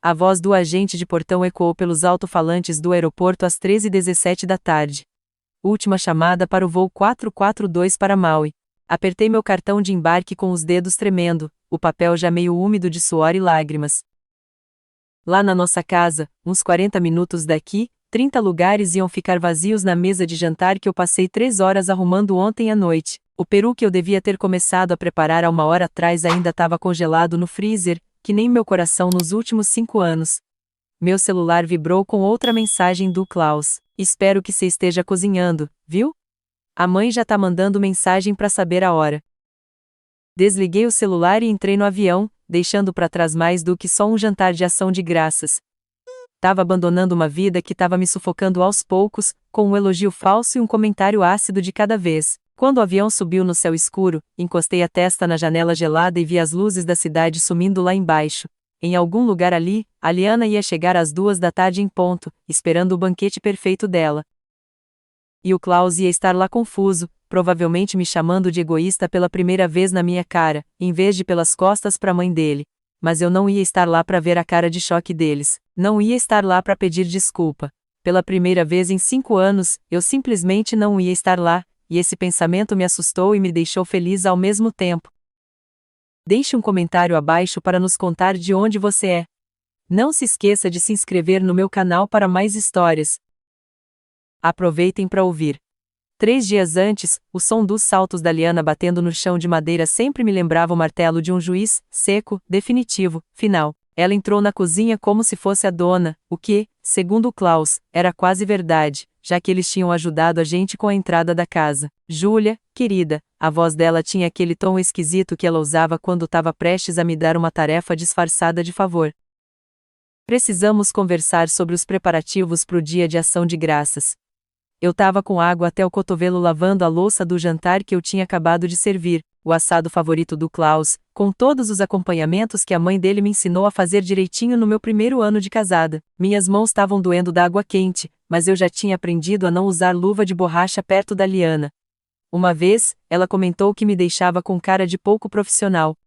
A voz do agente de portão ecoou pelos alto-falantes do aeroporto às 13h17 da tarde. Última chamada para o voo 442 para Maui. Apertei meu cartão de embarque com os dedos tremendo, o papel já meio úmido de suor e lágrimas. Lá na nossa casa, uns 40 minutos daqui, 30 lugares iam ficar vazios na mesa de jantar que eu passei 3 horas arrumando ontem à noite. O peru que eu devia ter começado a preparar há 1 hora atrás ainda estava congelado no freezer, que nem meu coração nos últimos 5 anos. Meu celular vibrou com outra mensagem do Klaus. Espero que você esteja cozinhando, viu? A mãe já tá mandando mensagem para saber a hora. Desliguei o celular e entrei no avião, deixando para trás mais do que só um jantar de ação de graças. Tava abandonando uma vida que tava me sufocando aos poucos, com um elogio falso e um comentário ácido de cada vez. Quando o avião subiu no céu escuro, encostei a testa na janela gelada e vi as luzes da cidade sumindo lá embaixo. Em algum lugar ali, a Liana ia chegar às 2 da tarde em ponto, esperando o banquete perfeito dela. E o Klaus ia estar lá confuso, provavelmente me chamando de egoísta pela primeira vez na minha cara, em vez de pelas costas para a mãe dele. Mas eu não ia estar lá para ver a cara de choque deles, não ia estar lá para pedir desculpa. Pela primeira vez em 5 anos, eu simplesmente não ia estar lá, e esse pensamento me assustou e me deixou feliz ao mesmo tempo. Deixe um comentário abaixo para nos contar de onde você é. Não se esqueça de se inscrever no meu canal para mais histórias. Aproveitem para ouvir. 3 dias antes, o som dos saltos da Liana batendo no chão de madeira sempre me lembrava o martelo de um juiz, seco, definitivo, final. Ela entrou na cozinha como se fosse a dona, o que, segundo o Klaus, era quase verdade, já que eles tinham ajudado a gente com a entrada da casa. Júlia, querida, a voz dela tinha aquele tom esquisito que ela usava quando estava prestes a me dar uma tarefa disfarçada de favor. Precisamos conversar sobre os preparativos para o dia de ação de graças. Eu tava com água até o cotovelo lavando a louça do jantar que eu tinha acabado de servir, o assado favorito do Klaus, com todos os acompanhamentos que a mãe dele me ensinou a fazer direitinho no meu primeiro ano de casada. Minhas mãos estavam doendo da água quente, mas eu já tinha aprendido a não usar luva de borracha perto da Liana. Uma vez, ela comentou que me deixava com cara de pouco profissional.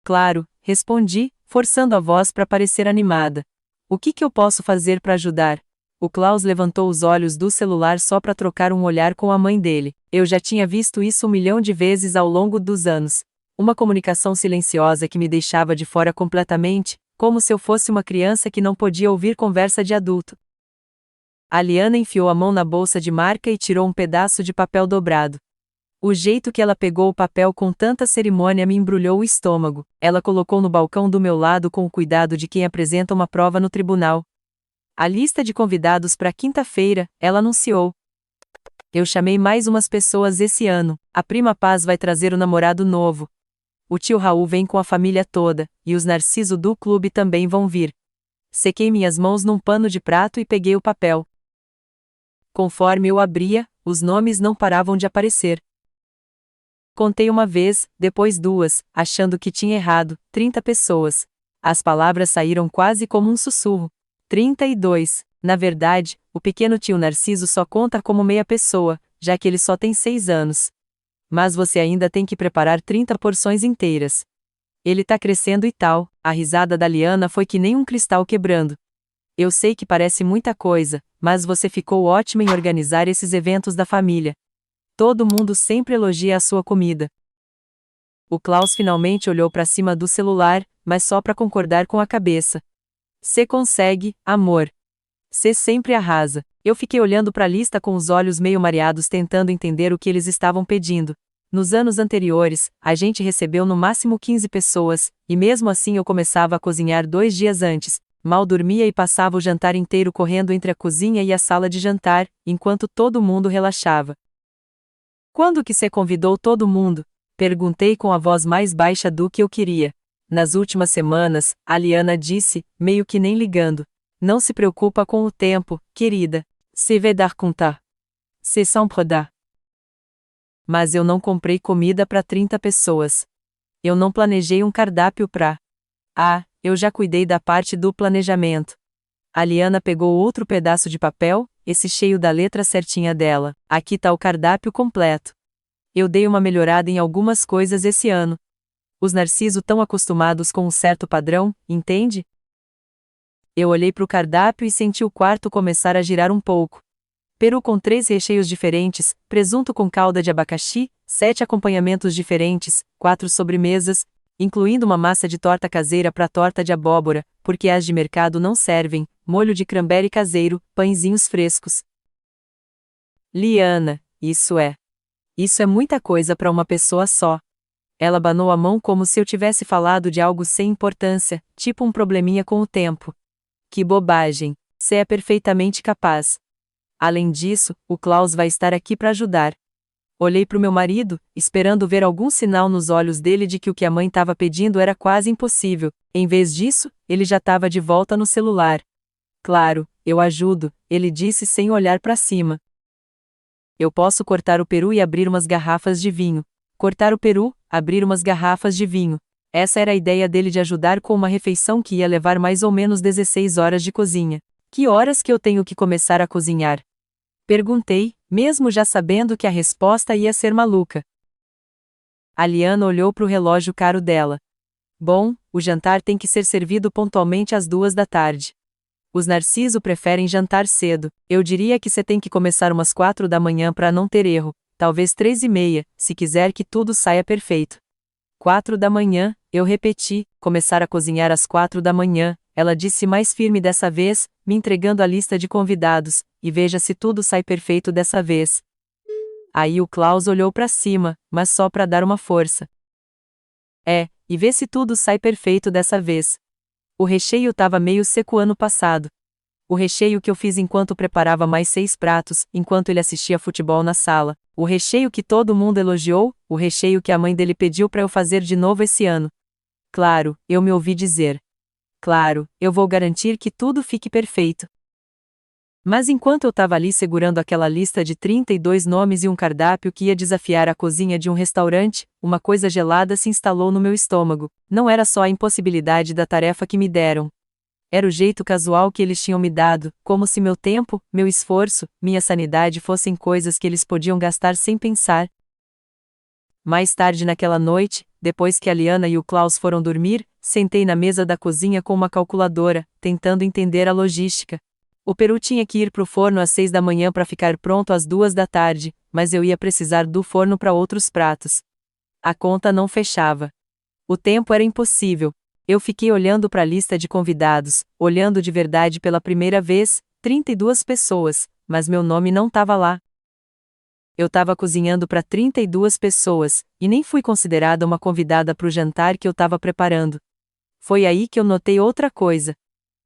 Claro, respondi, forçando a voz para parecer animada. O que eu posso fazer para ajudar? O Klaus levantou os olhos do celular só para trocar um olhar com a mãe dele. Eu já tinha visto isso 1 milhão de vezes ao longo dos anos. Uma comunicação silenciosa que me deixava de fora completamente, como se eu fosse uma criança que não podia ouvir conversa de adulto. A Liana enfiou a mão na bolsa de marca e tirou um pedaço de papel dobrado. O jeito que ela pegou o papel com tanta cerimônia me embrulhou o estômago. Ela colocou no balcão do meu lado com o cuidado de quem apresenta uma prova no tribunal. A lista de convidados para quinta-feira, ela anunciou. Eu chamei mais umas pessoas esse ano. A prima Paz vai trazer o namorado novo. O tio Raul vem com a família toda, e os Narciso do clube também vão vir. Sequei minhas mãos num pano de prato e peguei o papel. Conforme eu abria, os nomes não paravam de aparecer. Contei uma vez, depois 2, achando que tinha errado, 30 pessoas. As palavras saíram quase como um sussurro. 32. Na verdade, o pequeno tio Narciso só conta como meia pessoa, já que ele só tem 6 anos. Mas você ainda tem que preparar 30 porções inteiras. Ele tá crescendo e tal. A risada da Liana foi que nem um cristal quebrando. Eu sei que parece muita coisa, mas você ficou ótima em organizar esses eventos da família. Todo mundo sempre elogia a sua comida. O Klaus finalmente olhou para cima do celular, mas só para concordar com a cabeça. Cê consegue, amor. Cê sempre arrasa. Eu fiquei olhando para a lista com os olhos meio mareados tentando entender o que eles estavam pedindo. Nos anos anteriores, a gente recebeu no máximo 15 pessoas, e mesmo assim eu começava a cozinhar 2 dias antes, mal dormia e passava o jantar inteiro correndo entre a cozinha e a sala de jantar, enquanto todo mundo relaxava. Quando que cê convidou todo mundo? Perguntei com a voz mais baixa do que eu queria. Nas últimas semanas, a Liana disse, meio que nem ligando. Não se preocupa com o tempo, querida. Se vai dar conta. Se sempre dá. Mas eu não comprei comida para 30 pessoas. Eu não planejei um cardápio para. Eu já cuidei da parte do planejamento. A Liana pegou outro pedaço de papel, esse cheio da letra certinha dela. Aqui tá o cardápio completo. Eu dei uma melhorada em algumas coisas esse ano. Os Narciso tão acostumados com um certo padrão, entende? Eu olhei para o cardápio e senti o quarto começar a girar um pouco. Peru com 3 recheios diferentes, presunto com calda de abacaxi, 7 acompanhamentos diferentes, 4 sobremesas, incluindo uma massa de torta caseira para torta de abóbora, porque as de mercado não servem, molho de cranberry caseiro, pãezinhos frescos. Liana, isso é muita coisa para uma pessoa só. Ela abanou a mão como se eu tivesse falado de algo sem importância, tipo um probleminha com o tempo. Que bobagem, você é perfeitamente capaz. Além disso, o Klaus vai estar aqui para ajudar. Olhei para o meu marido, esperando ver algum sinal nos olhos dele de que o que a mãe estava pedindo era quase impossível. Em vez disso, ele já estava de volta no celular. Claro, eu ajudo, ele disse sem olhar para cima. Eu posso cortar o peru e abrir umas garrafas de vinho. Cortar o peru, abrir umas garrafas de vinho. Essa era a ideia dele de ajudar com uma refeição que ia levar mais ou menos 16 horas de cozinha. Que horas que eu tenho que começar a cozinhar? Perguntei, mesmo já sabendo que a resposta ia ser maluca. A Liana olhou para o relógio caro dela. Bom, o jantar tem que ser servido pontualmente às 2 da tarde. Os Narciso preferem jantar cedo. Eu diria que você tem que começar umas 4 da manhã para não ter erro, talvez 3:30, se quiser que tudo saia perfeito. 4 da manhã, eu repeti, começar a cozinhar às 4 da manhã, ela disse mais firme dessa vez, me entregando a lista de convidados, e veja se tudo sai perfeito dessa vez. Aí o Klaus olhou para cima, mas só para dar uma força. E vê se tudo sai perfeito dessa vez. O recheio estava meio seco ano passado. O recheio que eu fiz enquanto preparava mais 6 pratos, enquanto ele assistia futebol na sala. O recheio que todo mundo elogiou, o recheio que a mãe dele pediu para eu fazer de novo esse ano. Claro, eu me ouvi dizer. Claro, eu vou garantir que tudo fique perfeito. Mas enquanto eu estava ali segurando aquela lista de 32 nomes e um cardápio que ia desafiar a cozinha de um restaurante, uma coisa gelada se instalou no meu estômago. Não era só a impossibilidade da tarefa que me deram. Era o jeito casual que eles tinham me dado, como se meu tempo, meu esforço, minha sanidade fossem coisas que eles podiam gastar sem pensar. Mais tarde naquela noite, depois que a Liana e o Klaus foram dormir, sentei na mesa da cozinha com uma calculadora, tentando entender a logística. O peru tinha que ir para o forno às 6 da manhã para ficar pronto às 2 da tarde, mas eu ia precisar do forno para outros pratos. A conta não fechava. O tempo era impossível. Eu fiquei olhando para a lista de convidados, olhando de verdade pela primeira vez, 32 pessoas, mas meu nome não estava lá. Eu estava cozinhando para 32 pessoas, e nem fui considerada uma convidada para o jantar que eu estava preparando. Foi aí que eu notei outra coisa.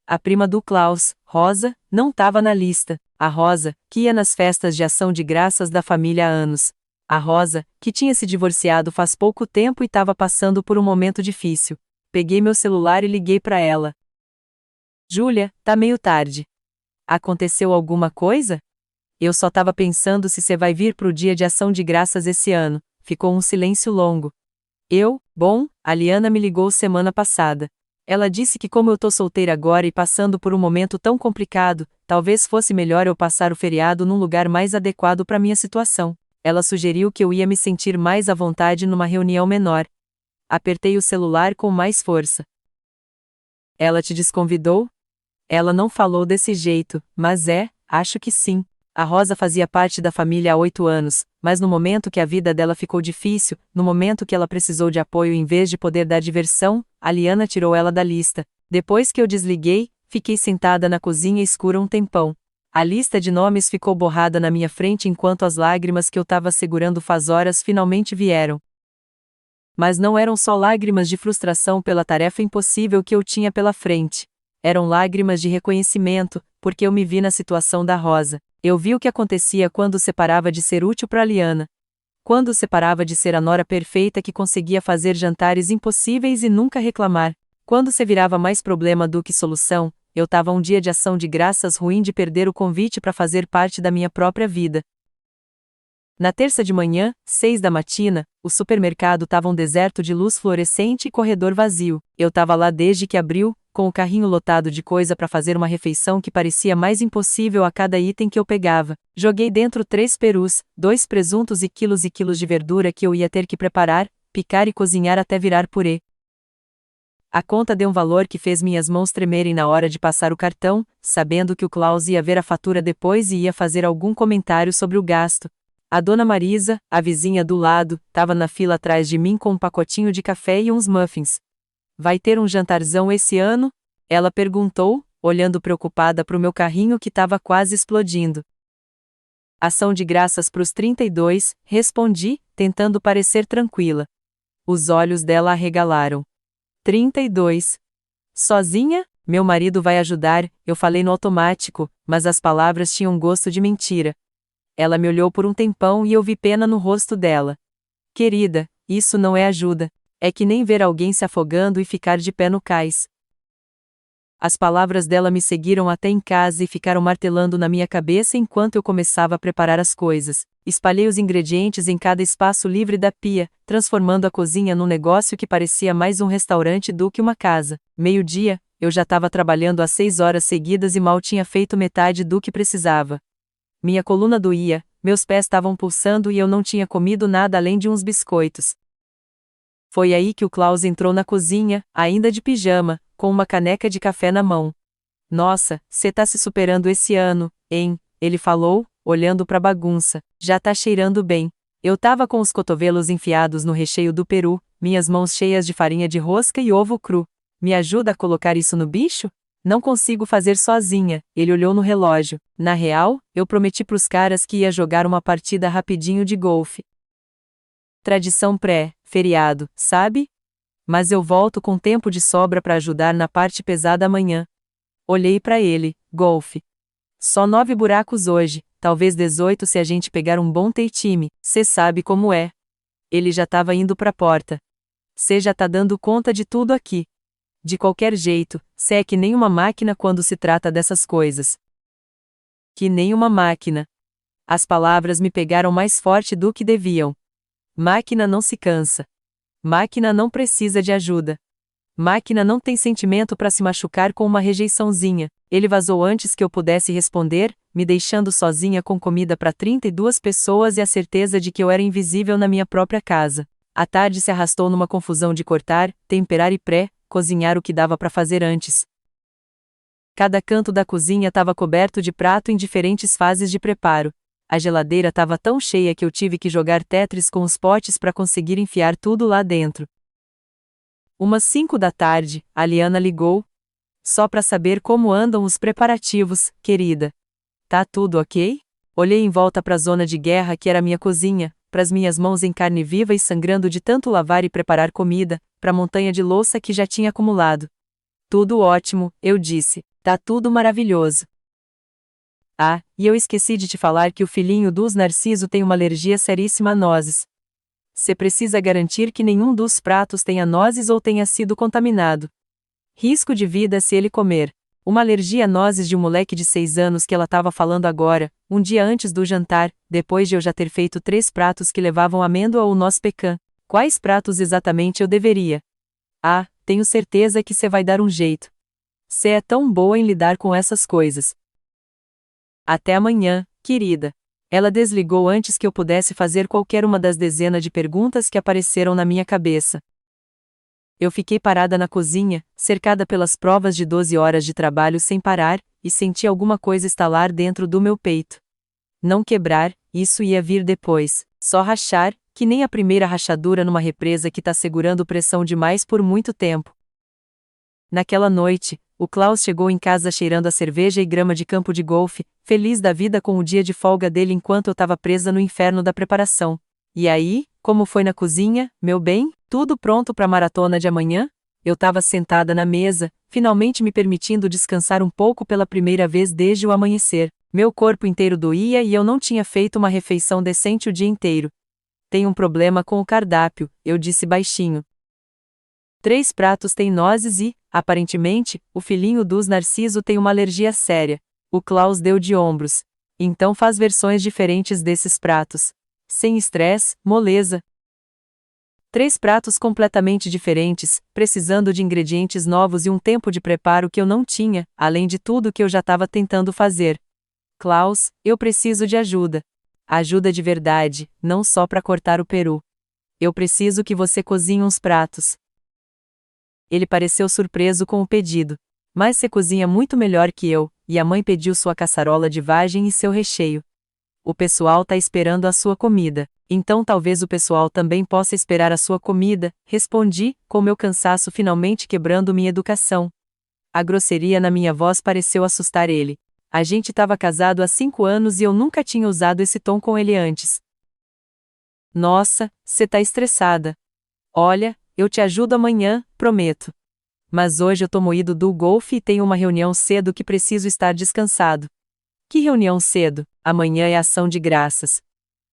A prima do Klaus, Rosa, não estava na lista. A Rosa, que ia nas festas de ação de graças da família há anos. A Rosa, que tinha se divorciado faz pouco tempo e estava passando por um momento difícil. Peguei meu celular e liguei para ela. Júlia, tá meio tarde. Aconteceu alguma coisa? Eu só estava pensando se você vai vir pro dia de ação de graças esse ano. Ficou um silêncio longo. Bom, a Liana me ligou semana passada. Ela disse que como eu tô solteira agora e passando por um momento tão complicado, talvez fosse melhor eu passar o feriado num lugar mais adequado para minha situação. Ela sugeriu que eu ia me sentir mais à vontade numa reunião menor. Apertei o celular com mais força. Ela te desconvidou? Ela não falou desse jeito, mas acho que sim. A Rosa fazia parte da família há 8 anos, mas no momento que a vida dela ficou difícil, no momento que ela precisou de apoio em vez de poder dar diversão, a Liana tirou ela da lista. Depois que eu desliguei, fiquei sentada na cozinha escura um tempão. A lista de nomes ficou borrada na minha frente enquanto as lágrimas que eu estava segurando faz horas finalmente vieram. Mas não eram só lágrimas de frustração pela tarefa impossível que eu tinha pela frente. Eram lágrimas de reconhecimento, porque eu me vi na situação da Rosa. Eu vi o que acontecia quando separava de ser útil para Liana. Quando separava de ser a nora perfeita que conseguia fazer jantares impossíveis e nunca reclamar. Quando se virava mais problema do que solução, eu tava um dia de ação de graças ruim de perder o convite para fazer parte da minha própria vida. Na terça de manhã, 6 da matina, o supermercado tava um deserto de luz fluorescente e corredor vazio. Eu tava lá desde que abriu, com o carrinho lotado de coisa para fazer uma refeição que parecia mais impossível a cada item que eu pegava. Joguei dentro 3 perus, 2 presuntos e quilos de verdura que eu ia ter que preparar, picar e cozinhar até virar purê. A conta deu um valor que fez minhas mãos tremerem na hora de passar o cartão, sabendo que o Klaus ia ver a fatura depois e ia fazer algum comentário sobre o gasto. A dona Marisa, a vizinha do lado, estava na fila atrás de mim com um pacotinho de café e uns muffins. Vai ter um jantarzão esse ano? Ela perguntou, olhando preocupada para o meu carrinho que estava quase explodindo. Ação de graças pros 32, respondi, tentando parecer tranquila. Os olhos dela arregalaram. 32. Sozinha? Meu marido vai ajudar, eu falei no automático, mas as palavras tinham gosto de mentira. Ela me olhou por um tempão e eu vi pena no rosto dela. Querida, isso não é ajuda. É que nem ver alguém se afogando e ficar de pé no cais. As palavras dela me seguiram até em casa e ficaram martelando na minha cabeça enquanto eu começava a preparar as coisas. Espalhei os ingredientes em cada espaço livre da pia, transformando a cozinha num negócio que parecia mais um restaurante do que uma casa. Meio-dia, eu já estava trabalhando às 6 horas seguidas e mal tinha feito metade do que precisava. Minha coluna doía, meus pés estavam pulsando e eu não tinha comido nada além de uns biscoitos. Foi aí que o Klaus entrou na cozinha, ainda de pijama, com uma caneca de café na mão. Nossa, cê tá se superando esse ano, hein? Ele falou, olhando pra bagunça. Já tá cheirando bem. Eu tava com os cotovelos enfiados no recheio do peru, minhas mãos cheias de farinha de rosca e ovo cru. Me ajuda a colocar isso no bicho? Não consigo fazer sozinha, ele olhou no relógio. Na real, eu prometi pros caras que ia jogar uma partida rapidinho de golfe. Tradição pré-feriado, sabe? Mas eu volto com tempo de sobra pra ajudar na parte pesada amanhã. Olhei pra ele, golfe. Só 9 buracos hoje, talvez 18 se a gente pegar um bom time, cê sabe como é. Ele já tava indo pra porta. Cê já tá dando conta de tudo aqui. De qualquer jeito, cê é que nem uma máquina quando se trata dessas coisas. Que nem uma máquina. As palavras me pegaram mais forte do que deviam. Máquina não se cansa. Máquina não precisa de ajuda. Máquina não tem sentimento para se machucar com uma rejeiçãozinha. Ele vazou antes que eu pudesse responder, me deixando sozinha com comida para 32 pessoas e a certeza de que eu era invisível na minha própria casa. A tarde se arrastou numa confusão de cortar, temperar e cozinhar o que dava para fazer antes. Cada canto da cozinha estava coberto de prato em diferentes fases de preparo. A geladeira estava tão cheia que eu tive que jogar Tetris com os potes para conseguir enfiar tudo lá dentro. Umas 5 da tarde, a Liana ligou. Só para saber como andam os preparativos, querida. Tá tudo ok? Olhei em volta para a zona de guerra que era minha cozinha, para as minhas mãos em carne viva e sangrando de tanto lavar e preparar comida, para a montanha de louça que já tinha acumulado. Tudo ótimo, eu disse. Tá tudo maravilhoso. Ah, e eu esqueci de te falar que o filhinho dos Narciso tem uma alergia seríssima a nozes. Cê precisa garantir que nenhum dos pratos tenha nozes ou tenha sido contaminado. Risco de vida se ele comer. Uma alergia a nozes de um moleque de 6 anos que ela estava falando agora, um dia antes do jantar, depois de eu já ter feito 3 pratos que levavam amêndoa ou noz pecan. Quais pratos exatamente eu deveria? Ah, tenho certeza que cê vai dar um jeito. Cê é tão boa em lidar com essas coisas. Até amanhã, querida. Ela desligou antes que eu pudesse fazer qualquer uma das dezenas de perguntas que apareceram na minha cabeça. Eu fiquei parada na cozinha, cercada pelas provas de 12 horas de trabalho sem parar, e senti alguma coisa estalar dentro do meu peito. Não quebrar, isso ia vir depois, só rachar, que nem a primeira rachadura numa represa que tá segurando pressão demais por muito tempo. Naquela noite, o Klaus chegou em casa cheirando a cerveja e grama de campo de golfe, feliz da vida com o dia de folga dele enquanto eu estava presa no inferno da preparação. E aí, como foi na cozinha, meu bem? Tudo pronto para a maratona de amanhã? Eu estava sentada na mesa, finalmente me permitindo descansar um pouco pela primeira vez desde o amanhecer. Meu corpo inteiro doía e eu não tinha feito uma refeição decente o dia inteiro. Tem um problema com o cardápio, eu disse baixinho. 3 pratos têm nozes e, aparentemente, o filhinho dos Narciso tem uma alergia séria. O Klaus deu de ombros. Então faz versões diferentes desses pratos. Sem estresse, moleza. 3 pratos completamente diferentes, precisando de ingredientes novos e um tempo de preparo que eu não tinha, além de tudo que eu já estava tentando fazer. Klaus, eu preciso de ajuda. Ajuda de verdade, não só para cortar o peru. Eu preciso que você cozinhe uns pratos. Ele pareceu surpreso com o pedido. Mas você cozinha muito melhor que eu, e a mãe pediu sua caçarola de vagem e seu recheio. O pessoal tá esperando a sua comida, então talvez o pessoal também possa esperar a sua comida, respondi, com meu cansaço finalmente quebrando minha educação. A grosseria na minha voz pareceu assustar ele. A gente estava casado há 5 anos e eu nunca tinha usado esse tom com ele antes. Nossa, você tá estressada. Olha, eu te ajudo amanhã, prometo. Mas hoje eu tô moído do golfe e tenho uma reunião cedo que preciso estar descansado. Que reunião cedo? Amanhã é ação de graças.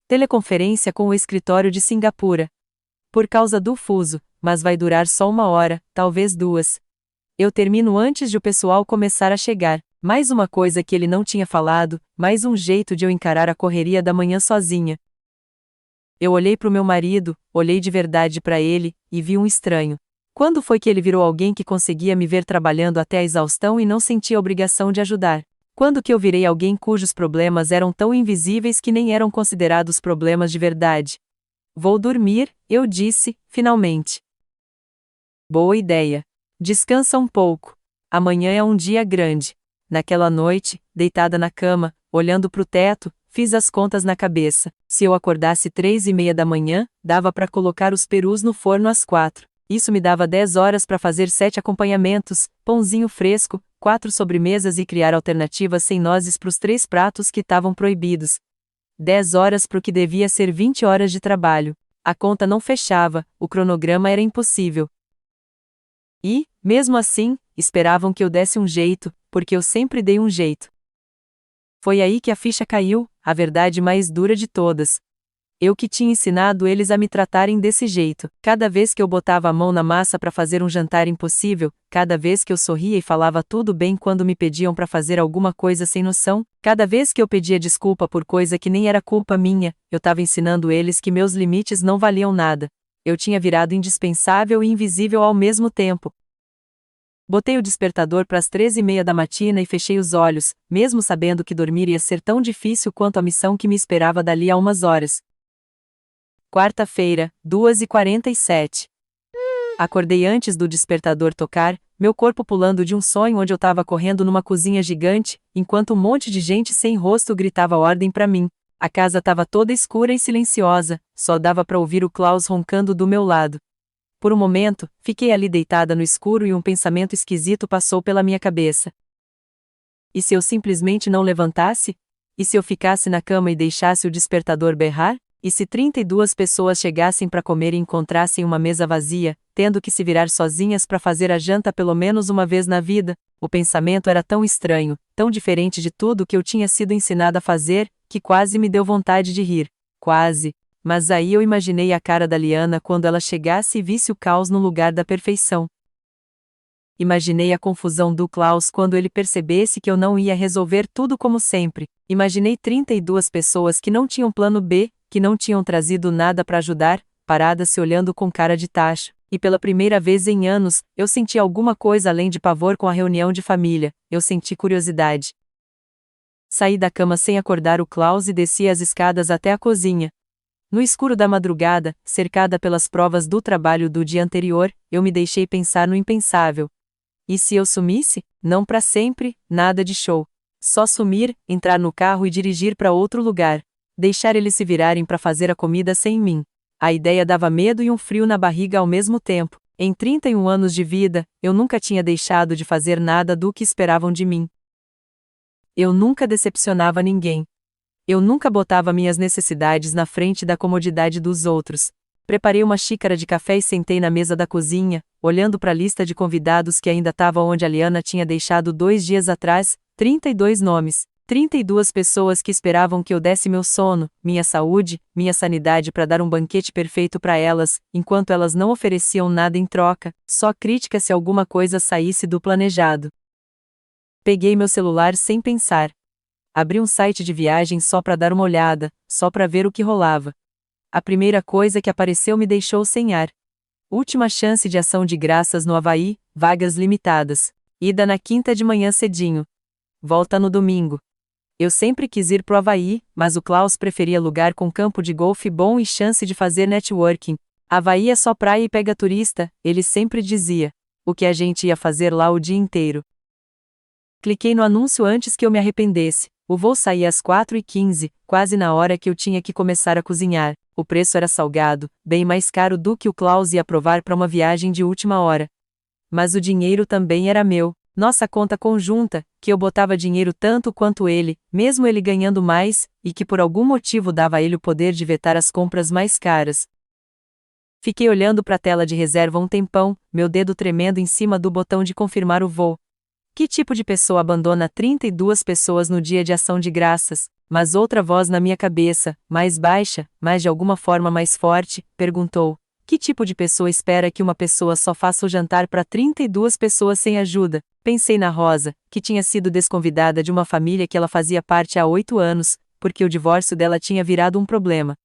Teleconferência com o escritório de Singapura. Por causa do fuso, mas vai durar só 1 hora, talvez 2. Eu termino antes de o pessoal começar a chegar. Mais uma coisa que ele não tinha falado, mais um jeito de eu encarar a correria da manhã sozinha. Eu olhei para o meu marido, olhei de verdade para ele, e vi um estranho. Quando foi que ele virou alguém que conseguia me ver trabalhando até a exaustão e não sentia a obrigação de ajudar? Quando que eu virei alguém cujos problemas eram tão invisíveis que nem eram considerados problemas de verdade? Vou dormir, eu disse, finalmente. Boa ideia. Descansa um pouco. Amanhã é um dia grande. Naquela noite, deitada na cama, olhando para o teto, fiz as contas na cabeça. Se eu acordasse 3:30 da manhã, dava para colocar os perus no forno às 4. Isso me dava 10 horas para fazer 7 acompanhamentos, pãozinho fresco, 4 sobremesas e criar alternativas sem nozes para os 3 pratos que estavam proibidos. 10 horas para o que devia ser 20 horas de trabalho. A conta não fechava, o cronograma era impossível. E, mesmo assim, esperavam que eu desse um jeito, porque eu sempre dei um jeito. Foi aí que a ficha caiu, a verdade mais dura de todas. Eu que tinha ensinado eles a me tratarem desse jeito. Cada vez que eu botava a mão na massa para fazer um jantar impossível, cada vez que eu sorria e falava tudo bem quando me pediam para fazer alguma coisa sem noção, cada vez que eu pedia desculpa por coisa que nem era culpa minha, eu estava ensinando eles que meus limites não valiam nada. Eu tinha virado indispensável e invisível ao mesmo tempo. Botei o despertador para as 3:30 da matina e fechei os olhos, mesmo sabendo que dormir ia ser tão difícil quanto a missão que me esperava dali a umas horas. Quarta-feira, 2:47. Acordei antes do despertador tocar, meu corpo pulando de um sonho onde eu estava correndo numa cozinha gigante, enquanto um monte de gente sem rosto gritava ordem para mim. A casa estava toda escura e silenciosa, só dava para ouvir o Klaus roncando do meu lado. Por um momento, fiquei ali deitada no escuro e um pensamento esquisito passou pela minha cabeça. E se eu simplesmente não levantasse? E se eu ficasse na cama e deixasse o despertador berrar? E se 32 pessoas chegassem para comer e encontrassem uma mesa vazia, tendo que se virar sozinhas para fazer a janta pelo menos uma vez na vida? O pensamento era tão estranho, tão diferente de tudo que eu tinha sido ensinada a fazer, que quase me deu vontade de rir. Quase. Mas aí eu imaginei a cara da Liana quando ela chegasse e visse o caos no lugar da perfeição. Imaginei a confusão do Klaus quando ele percebesse que eu não ia resolver tudo como sempre. Imaginei 32 pessoas que não tinham plano B, que não tinham trazido nada para ajudar, paradas se olhando com cara de tacho. E pela primeira vez em anos, eu senti alguma coisa além de pavor com a reunião de família, eu senti curiosidade. Saí da cama sem acordar o Klaus e desci as escadas até a cozinha. No escuro da madrugada, cercada pelas provas do trabalho do dia anterior, eu me deixei pensar no impensável. E se eu sumisse? Não para sempre, nada de show. Só sumir, entrar no carro e dirigir para outro lugar. Deixar eles se virarem para fazer a comida sem mim. A ideia dava medo e um frio na barriga ao mesmo tempo. Em 31 anos de vida, eu nunca tinha deixado de fazer nada do que esperavam de mim. Eu nunca decepcionava ninguém. Eu nunca botava minhas necessidades na frente da comodidade dos outros. Preparei uma xícara de café e sentei na mesa da cozinha, olhando para a lista de convidados que ainda estava onde a Liana tinha deixado 2 dias atrás, 32 nomes, 32 pessoas que esperavam que eu desse meu sono, minha saúde, minha sanidade para dar um banquete perfeito para elas, enquanto elas não ofereciam nada em troca, só crítica se alguma coisa saísse do planejado. Peguei meu celular sem pensar. Abri um site de viagem só para dar uma olhada, só para ver o que rolava. A primeira coisa que apareceu me deixou sem ar. Última chance de ação de graças no Havaí, vagas limitadas. Ida na quinta de manhã cedinho. Volta no domingo. Eu sempre quis ir pro Havaí, mas o Klaus preferia lugar com campo de golfe bom e chance de fazer networking. Havaí é só praia e pega turista, ele sempre dizia. O que a gente ia fazer lá o dia inteiro? Cliquei no anúncio antes que eu me arrependesse. O voo saía às 4h15, quase na hora que eu tinha que começar a cozinhar. O preço era salgado, bem mais caro do que o Klaus ia aprovar para uma viagem de última hora. Mas o dinheiro também era meu. Nossa conta conjunta, que eu botava dinheiro tanto quanto ele, mesmo ele ganhando mais, e que por algum motivo dava a ele o poder de vetar as compras mais caras. Fiquei olhando para a tela de reserva um tempão, meu dedo tremendo em cima do botão de confirmar o voo. Que tipo de pessoa abandona 32 pessoas no dia de ação de graças? Mas outra voz na minha cabeça, mais baixa, mas de alguma forma mais forte, perguntou: que tipo de pessoa espera que uma pessoa só faça o jantar para 32 pessoas sem ajuda? Pensei na Rosa, que tinha sido desconvidada de uma família que ela fazia parte há 8 anos, porque o divórcio dela tinha virado um problema.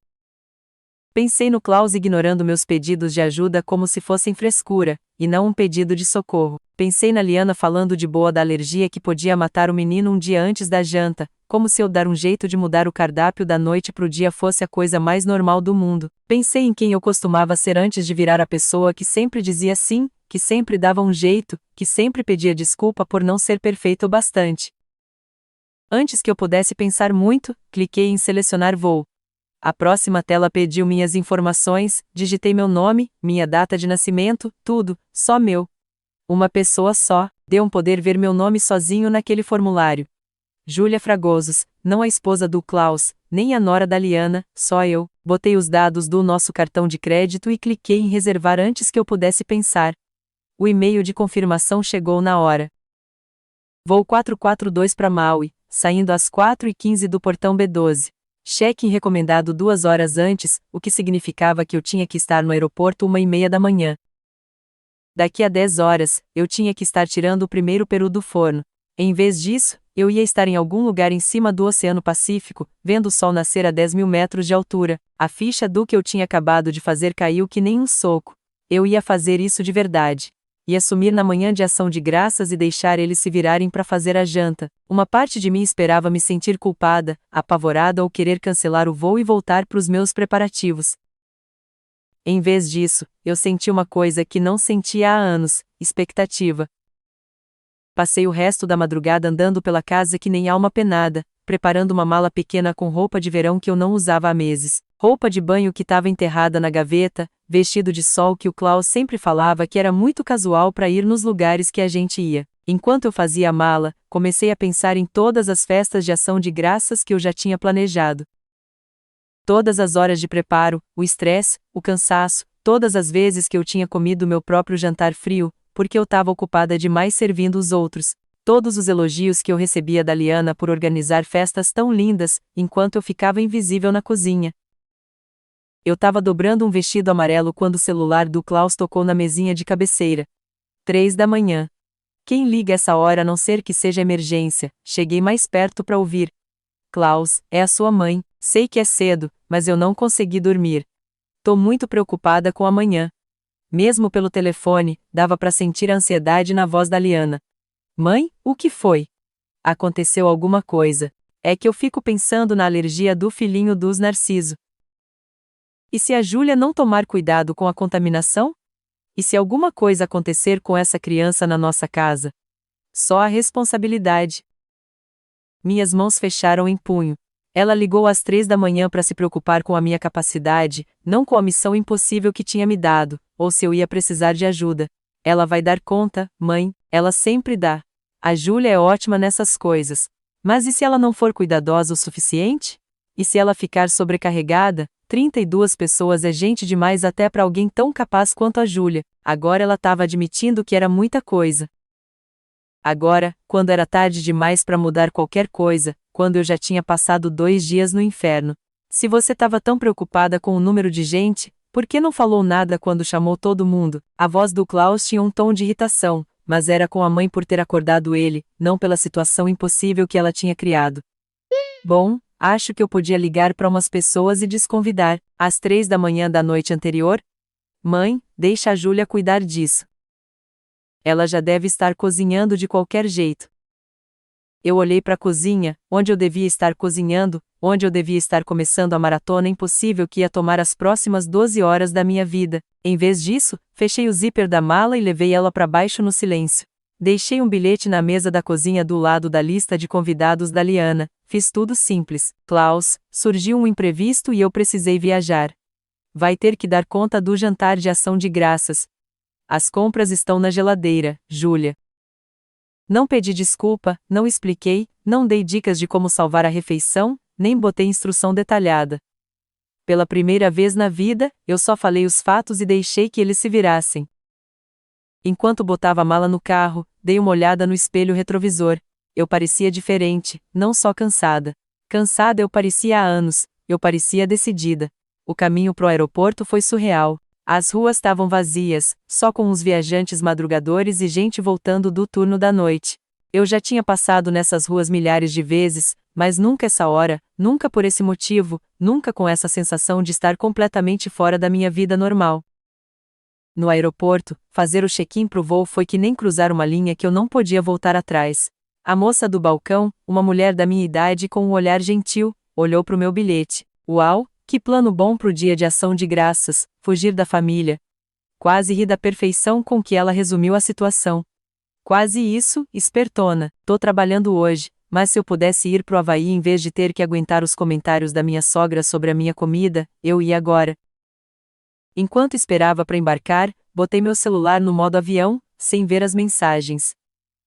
Pensei no Klaus ignorando meus pedidos de ajuda como se fossem frescura, e não um pedido de socorro. Pensei na Liana falando de boa da alergia que podia matar o menino um dia antes da janta, como se eu dar um jeito de mudar o cardápio da noite pro dia fosse a coisa mais normal do mundo. Pensei em quem eu costumava ser antes de virar a pessoa que sempre dizia sim, que sempre dava um jeito, que sempre pedia desculpa por não ser perfeito o bastante. Antes que eu pudesse pensar muito, cliquei em selecionar voo. A próxima tela pediu minhas informações, digitei meu nome, minha data de nascimento, tudo, só meu. Uma pessoa só, deu um poder ver meu nome sozinho naquele formulário. Júlia Fragosos, não a esposa do Klaus, nem a nora da Liana, só eu. Botei os dados do nosso cartão de crédito e cliquei em reservar antes que eu pudesse pensar. O e-mail de confirmação chegou na hora. Voo 442 para Maui, saindo às 4h15 do portão B12. Check-in recomendado 2 horas antes, o que significava que eu tinha que estar no aeroporto 1h30 da manhã. Daqui a 10 horas, eu tinha que estar tirando o primeiro peru do forno. Em vez disso, eu ia estar em algum lugar em cima do Oceano Pacífico, vendo o sol nascer a 10.000 metros de altura. A ficha do que eu tinha acabado de fazer caiu que nem um soco. Eu ia fazer isso de verdade. Ia sumir na manhã de ação de graças e deixar eles se virarem para fazer a janta. Uma parte de mim esperava me sentir culpada, apavorada ou querer cancelar o voo e voltar para os meus preparativos. Em vez disso, eu senti uma coisa que não sentia há anos: expectativa. Passei o resto da madrugada andando pela casa que nem alma penada, preparando uma mala pequena com roupa de verão que eu não usava há meses, roupa de banho que estava enterrada na gaveta, vestido de sol que o Klaus sempre falava que era muito casual para ir nos lugares que a gente ia. Enquanto eu fazia a mala, comecei a pensar em todas as festas de ação de graças que eu já tinha planejado. Todas as horas de preparo, o estresse, o cansaço, todas as vezes que eu tinha comido meu próprio jantar frio, porque eu estava ocupada demais servindo os outros. Todos os elogios que eu recebia da Liana por organizar festas tão lindas, enquanto eu ficava invisível na cozinha. Eu estava dobrando um vestido amarelo quando o celular do Klaus tocou na mesinha de cabeceira. 3 da manhã. Quem liga essa hora a não ser que seja emergência? Cheguei mais perto para ouvir. Klaus, é a sua mãe. Sei que é cedo, mas eu não consegui dormir. Tô muito preocupada com amanhã. Mesmo pelo telefone, dava para sentir a ansiedade na voz da Liana. Mãe, o que foi? Aconteceu alguma coisa. É que eu fico pensando na alergia do filhinho dos Narciso. E se a Júlia não tomar cuidado com a contaminação? E se alguma coisa acontecer com essa criança na nossa casa? Só a responsabilidade. Minhas mãos fecharam em punho. Ela ligou às 3 da manhã para se preocupar com a minha capacidade, não com a missão impossível que tinha me dado, ou se eu ia precisar de ajuda. Ela vai dar conta, mãe, ela sempre dá. A Júlia é ótima nessas coisas. Mas e se ela não for cuidadosa o suficiente? E se ela ficar sobrecarregada? 32 pessoas é gente demais até para alguém tão capaz quanto a Júlia. Agora ela estava admitindo que era muita coisa. Agora, quando era tarde demais para mudar qualquer coisa, quando eu já tinha passado 2 dias no inferno. Se você estava tão preocupada com o número de gente, por que não falou nada quando chamou todo mundo? A voz do Klaus tinha um tom de irritação, mas era com a mãe por ter acordado ele, não pela situação impossível que ela tinha criado. Bom, acho que eu podia ligar para umas pessoas e desconvidar. Às 3 da manhã da noite anterior? Mãe, deixa a Júlia cuidar disso. Ela já deve estar cozinhando de qualquer jeito. Eu olhei para a cozinha, onde eu devia estar cozinhando, onde eu devia estar começando a maratona impossível que ia tomar as próximas 12 horas da minha vida. Em vez disso, fechei o zíper da mala e levei ela para baixo no silêncio. Deixei um bilhete na mesa da cozinha do lado da lista de convidados da Liana. Fiz tudo simples. Klaus, surgiu um imprevisto e eu precisei viajar. Vai ter que dar conta do jantar de ação de graças. As compras estão na geladeira, Júlia. Não pedi desculpa, não expliquei, não dei dicas de como salvar a refeição, nem botei instrução detalhada. Pela primeira vez na vida, eu só falei os fatos e deixei que eles se virassem. Enquanto botava a mala no carro, dei uma olhada no espelho retrovisor. Eu parecia diferente, não só cansada. Cansada eu parecia há anos, eu parecia decidida. O caminho pro aeroporto foi surreal. As ruas estavam vazias, só com uns viajantes madrugadores e gente voltando do turno da noite. Eu já tinha passado nessas ruas milhares de vezes, mas nunca essa hora, nunca por esse motivo, nunca com essa sensação de estar completamente fora da minha vida normal. No aeroporto, fazer o check-in pro voo foi que nem cruzar uma linha que eu não podia voltar atrás. A moça do balcão, uma mulher da minha idade com um olhar gentil, olhou pro meu bilhete. Uau! Que plano bom pro dia de ação de graças, fugir da família. Quase ri da perfeição com que ela resumiu a situação. Quase isso, espertona, tô trabalhando hoje, mas se eu pudesse ir pro Havaí em vez de ter que aguentar os comentários da minha sogra sobre a minha comida, eu ia agora. Enquanto esperava para embarcar, botei meu celular no modo avião, sem ver as mensagens.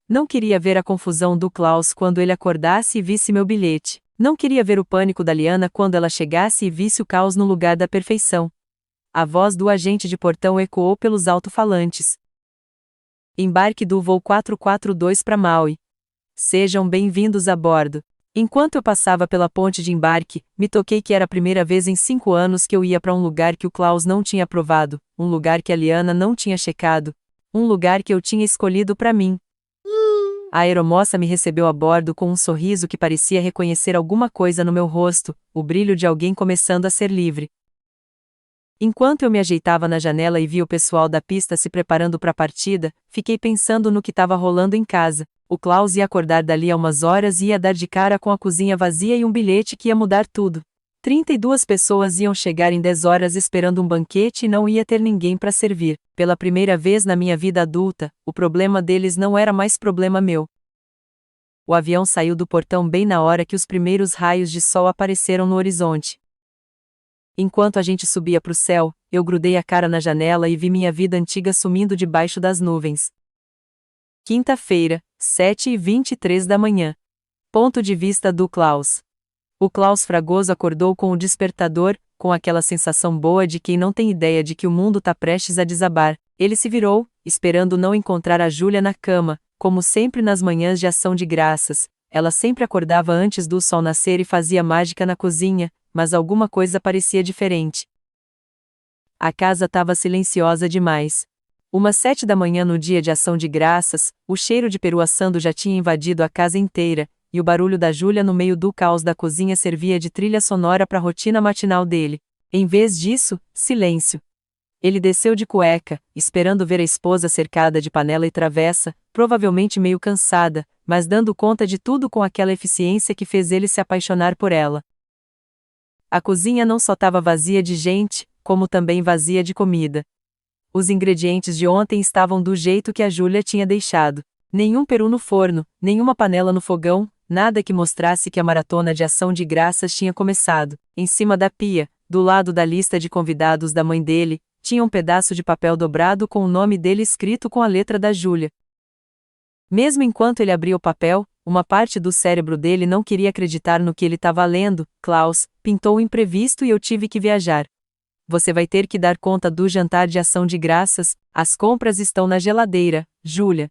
Não queria ver a confusão do Klaus quando ele acordasse e visse meu bilhete. Não queria ver o pânico da Liana quando ela chegasse e visse o caos no lugar da perfeição. A voz do agente de portão ecoou pelos alto-falantes. Embarque do voo 442 para Maui. Sejam bem-vindos a bordo. Enquanto eu passava pela ponte de embarque, me toquei que era a primeira vez em 5 anos que eu ia para um lugar que o Klaus não tinha aprovado, um lugar que a Liana não tinha checado, um lugar que eu tinha escolhido para mim. A aeromoça me recebeu a bordo com um sorriso que parecia reconhecer alguma coisa no meu rosto, o brilho de alguém começando a ser livre. Enquanto eu me ajeitava na janela e vi o pessoal da pista se preparando para a partida, fiquei pensando no que estava rolando em casa. O Klaus ia acordar dali a umas horas e ia dar de cara com a cozinha vazia e um bilhete que ia mudar tudo. 32 pessoas iam chegar em 10 horas esperando um banquete e não ia ter ninguém para servir. Pela primeira vez na minha vida adulta, o problema deles não era mais problema meu. O avião saiu do portão bem na hora que os primeiros raios de sol apareceram no horizonte. Enquanto a gente subia para o céu, eu grudei a cara na janela e vi minha vida antiga sumindo debaixo das nuvens. Quinta-feira, 7h23 da manhã. Ponto de vista do Klaus. O Klaus Fragoso acordou com o despertador, com aquela sensação boa de quem não tem ideia de que o mundo tá prestes a desabar. Ele se virou, esperando não encontrar a Júlia na cama, como sempre nas manhãs de ação de graças. Ela sempre acordava antes do sol nascer e fazia mágica na cozinha, mas alguma coisa parecia diferente. A casa estava silenciosa demais. Umas 7 da manhã no dia de ação de graças, o cheiro de peru assando já tinha invadido a casa inteira, e o barulho da Júlia no meio do caos da cozinha servia de trilha sonora para a rotina matinal dele. Em vez disso, silêncio. Ele desceu de cueca, esperando ver a esposa cercada de panela e travessa, provavelmente meio cansada, mas dando conta de tudo com aquela eficiência que fez ele se apaixonar por ela. A cozinha não só estava vazia de gente, como também vazia de comida. Os ingredientes de ontem estavam do jeito que a Júlia tinha deixado. Nenhum peru no forno, nenhuma panela no fogão, nada que mostrasse que a maratona de ação de graças tinha começado. Em cima da pia, do lado da lista de convidados da mãe dele, tinha um pedaço de papel dobrado com o nome dele escrito com a letra da Júlia. Mesmo enquanto ele abria o papel, uma parte do cérebro dele não queria acreditar no que ele estava lendo. Klaus, pintou o imprevisto e eu tive que viajar. Você vai ter que dar conta do jantar de ação de graças, as compras estão na geladeira, Júlia.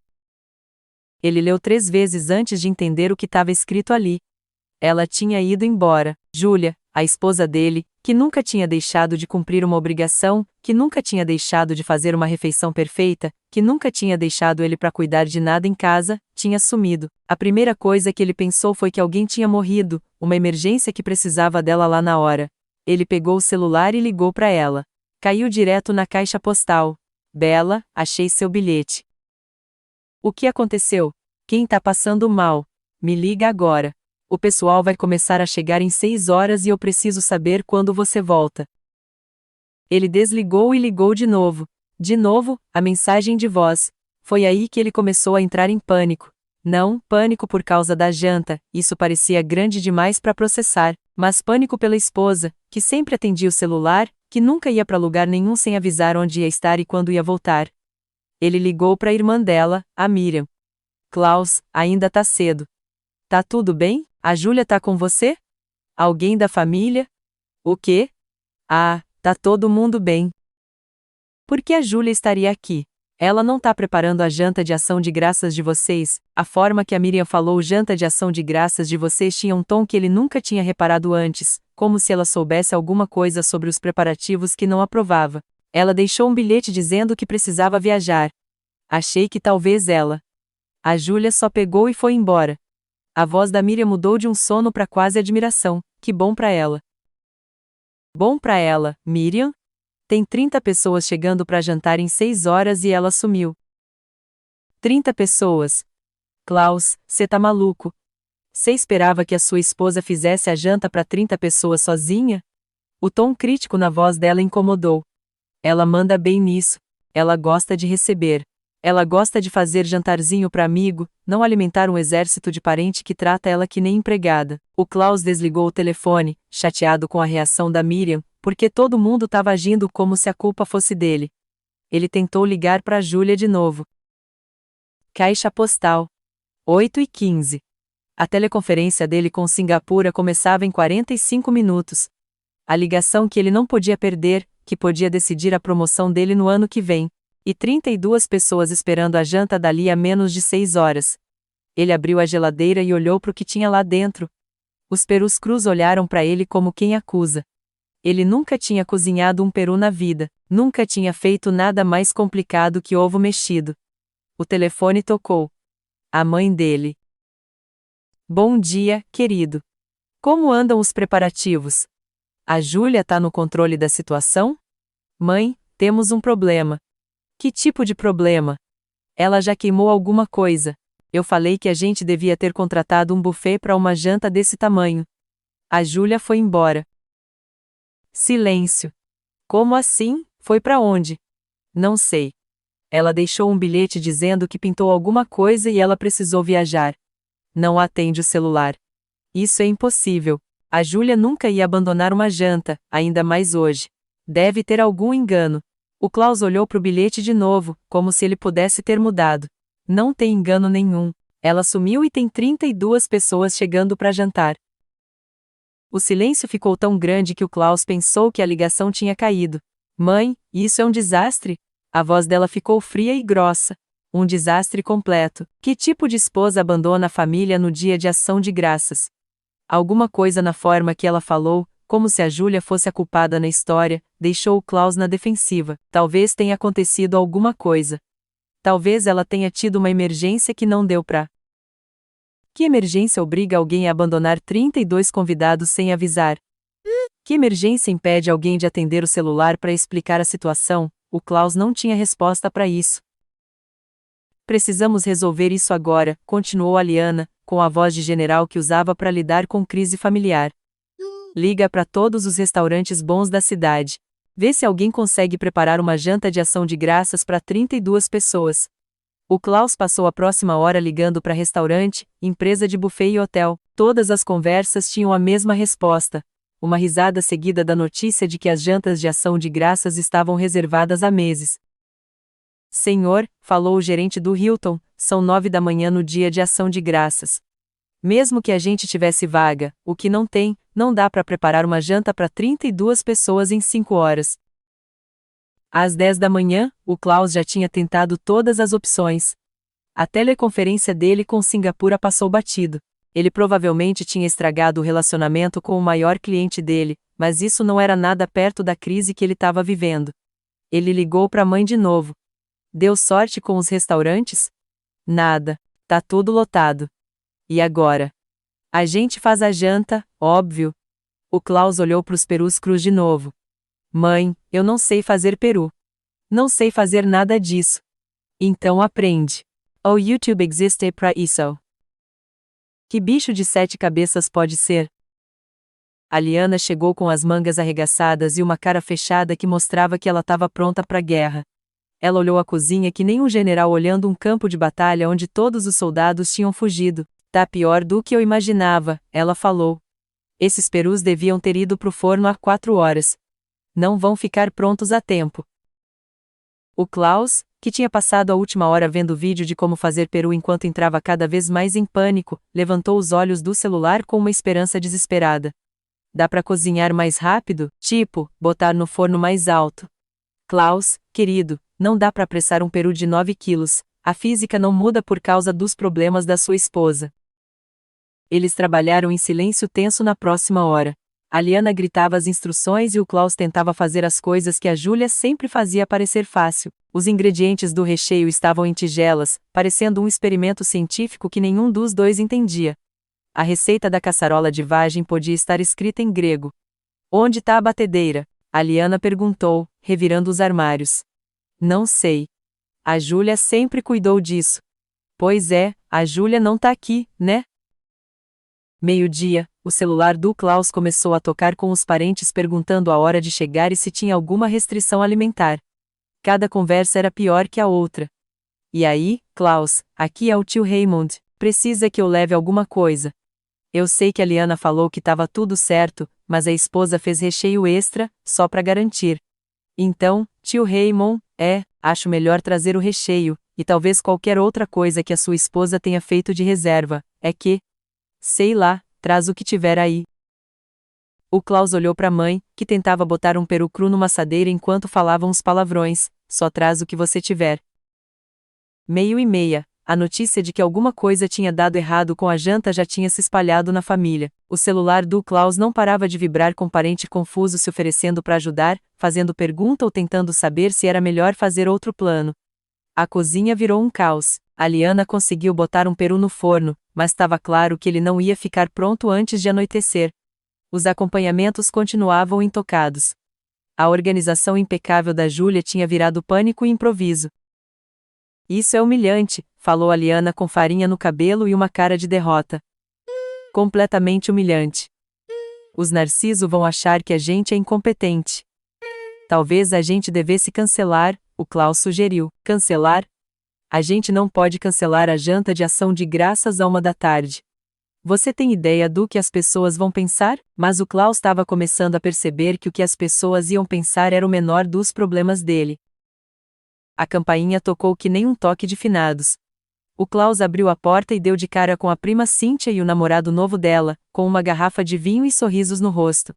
Ele leu 3 vezes antes de entender o que estava escrito ali. Ela tinha ido embora. Júlia, a esposa dele, que nunca tinha deixado de cumprir uma obrigação, que nunca tinha deixado de fazer uma refeição perfeita, que nunca tinha deixado ele para cuidar de nada em casa, tinha sumido. A primeira coisa que ele pensou foi que alguém tinha morrido, uma emergência que precisava dela lá na hora. Ele pegou o celular e ligou para ela. Caiu direto na caixa postal. Bela, achei seu bilhete. O que aconteceu? Quem tá passando mal? Me liga agora. O pessoal vai começar a chegar em 6 horas e eu preciso saber quando você volta. Ele desligou e ligou de novo. De novo, a mensagem de voz. Foi aí que ele começou a entrar em pânico. Não, pânico por causa da janta, isso parecia grande demais para processar, mas pânico pela esposa, que sempre atendia o celular, que nunca ia para lugar nenhum sem avisar onde ia estar e quando ia voltar. Ele ligou para a irmã dela, a Miriam. Klaus, ainda tá cedo. Tá tudo bem? A Júlia tá com você? Alguém da família? O quê? Ah, tá todo mundo bem. Por que a Júlia estaria aqui? Ela não tá preparando a janta de ação de graças de vocês. A forma que a Miriam falou janta de ação de graças de vocês tinha um tom que ele nunca tinha reparado antes, como se ela soubesse alguma coisa sobre os preparativos que não aprovava. Ela deixou um bilhete dizendo que precisava viajar. Achei que talvez ela. A Júlia só pegou e foi embora. A voz da Miriam mudou de um sono para quase admiração. Que bom pra ela. Bom pra ela, Miriam? Tem 30 pessoas chegando para jantar em 6 horas e ela sumiu. 30 pessoas? Klaus, cê tá maluco? Cê esperava que a sua esposa fizesse a janta para 30 pessoas sozinha? O tom crítico na voz dela incomodou. Ela manda bem nisso. Ela gosta de receber. Ela gosta de fazer jantarzinho para amigo, não alimentar um exército de parente que trata ela que nem empregada. O Klaus desligou o telefone, chateado com a reação da Miriam, porque todo mundo estava agindo como se a culpa fosse dele. Ele tentou ligar para Júlia de novo. Caixa postal. 8h15. A teleconferência dele com Singapura começava em 45 minutos. A ligação que ele não podia perder, que podia decidir a promoção dele no ano que vem. E 32 pessoas esperando a janta dali a menos de 6 horas. Ele abriu a geladeira e olhou para o que tinha lá dentro. Os perus crus olharam para ele como quem acusa. Ele nunca tinha cozinhado um peru na vida, nunca tinha feito nada mais complicado que ovo mexido. O telefone tocou. A mãe dele. Bom dia, querido. Como andam os preparativos? A Júlia tá no controle da situação? Mãe, temos um problema. Que tipo de problema? Ela já queimou alguma coisa. Eu falei que a gente devia ter contratado um buffet para uma janta desse tamanho. A Júlia foi embora. Silêncio. Como assim? Foi para onde? Não sei. Ela deixou um bilhete dizendo que pintou alguma coisa e ela precisou viajar. Não atende o celular. Isso é impossível. A Júlia nunca ia abandonar uma janta, ainda mais hoje. Deve ter algum engano. O Klaus olhou para o bilhete de novo, como se ele pudesse ter mudado. Não tem engano nenhum. Ela sumiu e tem 32 pessoas chegando para jantar. O silêncio ficou tão grande que o Klaus pensou que a ligação tinha caído. Mãe, isso é um desastre? A voz dela ficou fria e grossa. Um desastre completo. Que tipo de esposa abandona a família no dia de ação de graças? Alguma coisa na forma que ela falou, como se a Júlia fosse a culpada na história, deixou o Klaus na defensiva. Talvez tenha acontecido alguma coisa. Talvez ela tenha tido uma emergência que não deu pra. Que emergência obriga alguém a abandonar 32 convidados sem avisar? Que emergência impede alguém de atender o celular para explicar a situação? O Klaus não tinha resposta para isso. Precisamos resolver isso agora, continuou a Liana, com a voz de general que usava para lidar com crise familiar. Liga para todos os restaurantes bons da cidade. Vê se alguém consegue preparar uma janta de ação de graças para 32 pessoas. O Klaus passou a próxima hora ligando para restaurante, empresa de buffet e hotel. Todas as conversas tinham a mesma resposta. Uma risada seguida da notícia de que as jantas de ação de graças estavam reservadas há meses. Senhor, falou o gerente do Hilton, são 9 da manhã no dia de ação de graças. Mesmo que a gente tivesse vaga, o que não tem, não dá para preparar uma janta para 32 pessoas em 5 horas. Às 10 da manhã, o Klaus já tinha tentado todas as opções. A teleconferência dele com Singapura passou batido. Ele provavelmente tinha estragado o relacionamento com o maior cliente dele, mas isso não era nada perto da crise que ele estava vivendo. Ele ligou para a mãe de novo. Deu sorte com os restaurantes? Nada. Tá tudo lotado. E agora? A gente faz a janta, óbvio. O Klaus olhou para os perus crus de novo. Mãe, eu não sei fazer peru. Não sei fazer nada disso. Então aprende. O YouTube existe para isso. Que bicho de 7 cabeças pode ser? A Liana chegou com as mangas arregaçadas e uma cara fechada que mostrava que ela estava pronta para a guerra. Ela olhou a cozinha que nem um general olhando um campo de batalha onde todos os soldados tinham fugido. Tá pior do que eu imaginava, ela falou. Esses perus deviam ter ido pro forno há 4 horas. Não vão ficar prontos a tempo. O Klaus, que tinha passado a última hora vendo vídeo de como fazer peru enquanto entrava cada vez mais em pânico, levantou os olhos do celular com uma esperança desesperada. Dá pra cozinhar mais rápido? Tipo, botar no forno mais alto. Klaus, querido, não dá pra apressar um peru de 9 quilos, a física não muda por causa dos problemas da sua esposa. Eles trabalharam em silêncio tenso na próxima hora. A Liana gritava as instruções e o Klaus tentava fazer as coisas que a Júlia sempre fazia parecer fácil. Os ingredientes do recheio estavam em tigelas, parecendo um experimento científico que nenhum dos dois entendia. A receita da caçarola de vagem podia estar escrita em grego. Onde está a batedeira? A Liana perguntou, revirando os armários. Não sei. A Júlia sempre cuidou disso. Pois é, a Júlia não tá aqui, né? Meio-dia, o celular do Klaus começou a tocar com os parentes perguntando a hora de chegar e se tinha alguma restrição alimentar. Cada conversa era pior que a outra. E aí, Klaus, aqui é o tio Raymond, precisa que eu leve alguma coisa. Eu sei que a Liana falou que estava tudo certo, mas a esposa fez recheio extra, só para garantir. Então, tio Raymond, acho melhor trazer o recheio, e talvez qualquer outra coisa que a sua esposa tenha feito de reserva, sei lá, traz o que tiver aí. O Klaus olhou para a mãe, que tentava botar um peru cru numa assadeira enquanto falavam os palavrões, só traz o que você tiver. meio-dia, a notícia de que alguma coisa tinha dado errado com a janta já tinha se espalhado na família. O celular do Klaus não parava de vibrar com parente confuso se oferecendo para ajudar, fazendo pergunta ou tentando saber se era melhor fazer outro plano. A cozinha virou um caos. A Liana conseguiu botar um peru no forno, mas estava claro que ele não ia ficar pronto antes de anoitecer. Os acompanhamentos continuavam intocados. A organização impecável da Júlia tinha virado pânico e improviso. Isso é humilhante, falou a Liana com farinha no cabelo e uma cara de derrota. Completamente humilhante. Os Narciso vão achar que a gente é incompetente. Talvez a gente devesse cancelar, o Klaus sugeriu. Cancelar? A gente não pode cancelar a janta de ação de graças à 13h. Você tem ideia do que as pessoas vão pensar? Mas o Klaus estava começando a perceber que o que as pessoas iam pensar era o menor dos problemas dele. A campainha tocou que nem um toque de finados. O Klaus abriu a porta e deu de cara com a prima Cíntia e o namorado novo dela, com uma garrafa de vinho e sorrisos no rosto.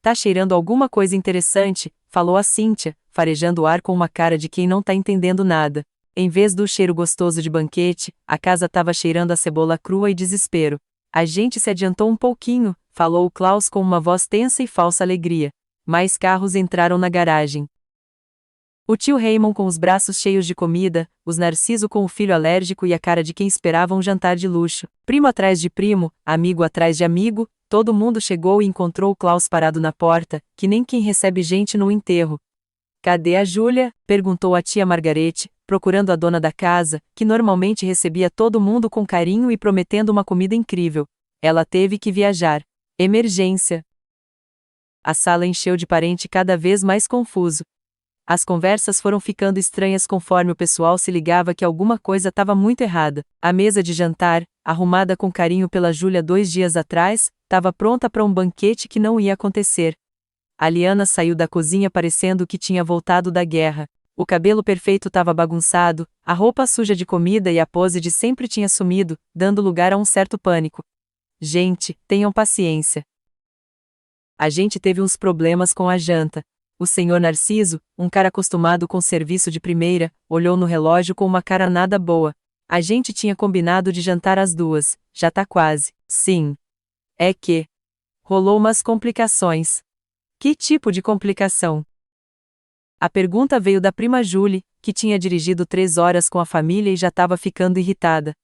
Tá cheirando alguma coisa interessante, falou a Cíntia, farejando o ar com uma cara de quem não tá entendendo nada. Em vez do cheiro gostoso de banquete, a casa estava cheirando a cebola crua e desespero. A gente se adiantou um pouquinho, falou o Klaus com uma voz tensa e falsa alegria. Mais carros entraram na garagem. O tio Raymond com os braços cheios de comida, os Narciso com o filho alérgico e a cara de quem esperava um jantar de luxo. Primo atrás de primo, amigo atrás de amigo, todo mundo chegou e encontrou o Klaus parado na porta, que nem quem recebe gente no enterro. Cadê a Júlia? Perguntou a tia Margarete, procurando a dona da casa, que normalmente recebia todo mundo com carinho e prometendo uma comida incrível. Ela teve que viajar. Emergência. A sala encheu de parente cada vez mais confuso. As conversas foram ficando estranhas conforme o pessoal se ligava que alguma coisa estava muito errada. A mesa de jantar, arrumada com carinho pela Júlia 2 dias atrás, estava pronta para um banquete que não ia acontecer. A Liana saiu da cozinha parecendo que tinha voltado da guerra. O cabelo perfeito estava bagunçado, a roupa suja de comida e a pose de sempre tinha sumido, dando lugar a um certo pânico. Gente, tenham paciência. A gente teve uns problemas com a janta. O senhor Narciso, um cara acostumado com serviço de primeira, olhou no relógio com uma cara nada boa. A gente tinha combinado de jantar às 2, já tá quase. Sim. É que rolou umas complicações. Que tipo de complicação? A pergunta veio da prima Julie, que tinha dirigido 3 horas com a família e já estava ficando irritada.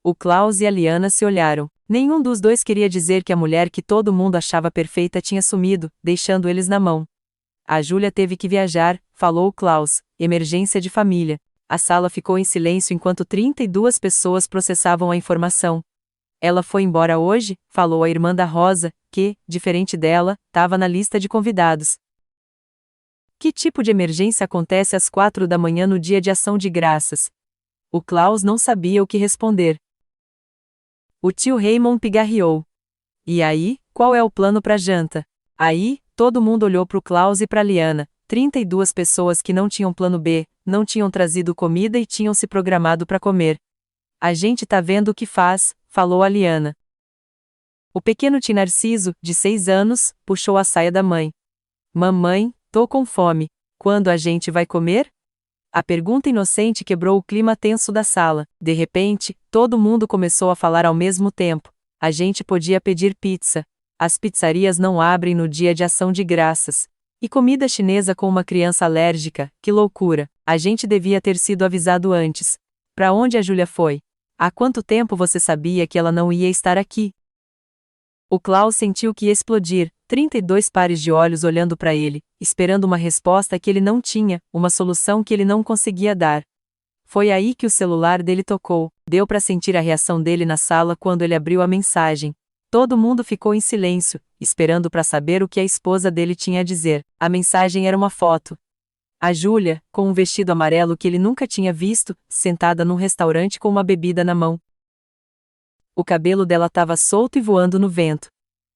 O Klaus e a Liana se olharam. Nenhum dos dois queria dizer que a mulher que todo mundo achava perfeita tinha sumido, deixando eles na mão. A Júlia teve que viajar, falou o Klaus, emergência de família. A sala ficou em silêncio enquanto 32 pessoas processavam a informação. Ela foi embora hoje, falou a irmã da Rosa, que, diferente dela, estava na lista de convidados. Que tipo de emergência acontece às 4 da manhã no dia de ação de graças? O Klaus não sabia o que responder. O tio Raymond pigarreou. E aí, qual é o plano para janta? Aí, todo mundo olhou para o Klaus e para Liana, 32 pessoas que não tinham plano B, não tinham trazido comida e tinham se programado para comer. A gente tá vendo o que faz, falou a Liana. O pequeno tio Narciso, de 6 anos, puxou a saia da mãe. Mamãe, tô com fome. Quando a gente vai comer? A pergunta inocente quebrou o clima tenso da sala. De repente, todo mundo começou a falar ao mesmo tempo. A gente podia pedir pizza. As pizzarias não abrem no dia de ação de graças. E comida chinesa com uma criança alérgica, que loucura. A gente devia ter sido avisado antes. Pra onde a Júlia foi? Há quanto tempo você sabia que ela não ia estar aqui? O Klaus sentiu que ia explodir, 32 pares de olhos olhando para ele, esperando uma resposta que ele não tinha, uma solução que ele não conseguia dar. Foi aí que o celular dele tocou, deu para sentir a reação dele na sala quando ele abriu a mensagem. Todo mundo ficou em silêncio, esperando para saber o que a esposa dele tinha a dizer. A mensagem era uma foto. A Júlia, com um vestido amarelo que ele nunca tinha visto, sentada num restaurante com uma bebida na mão. O cabelo dela estava solto e voando no vento.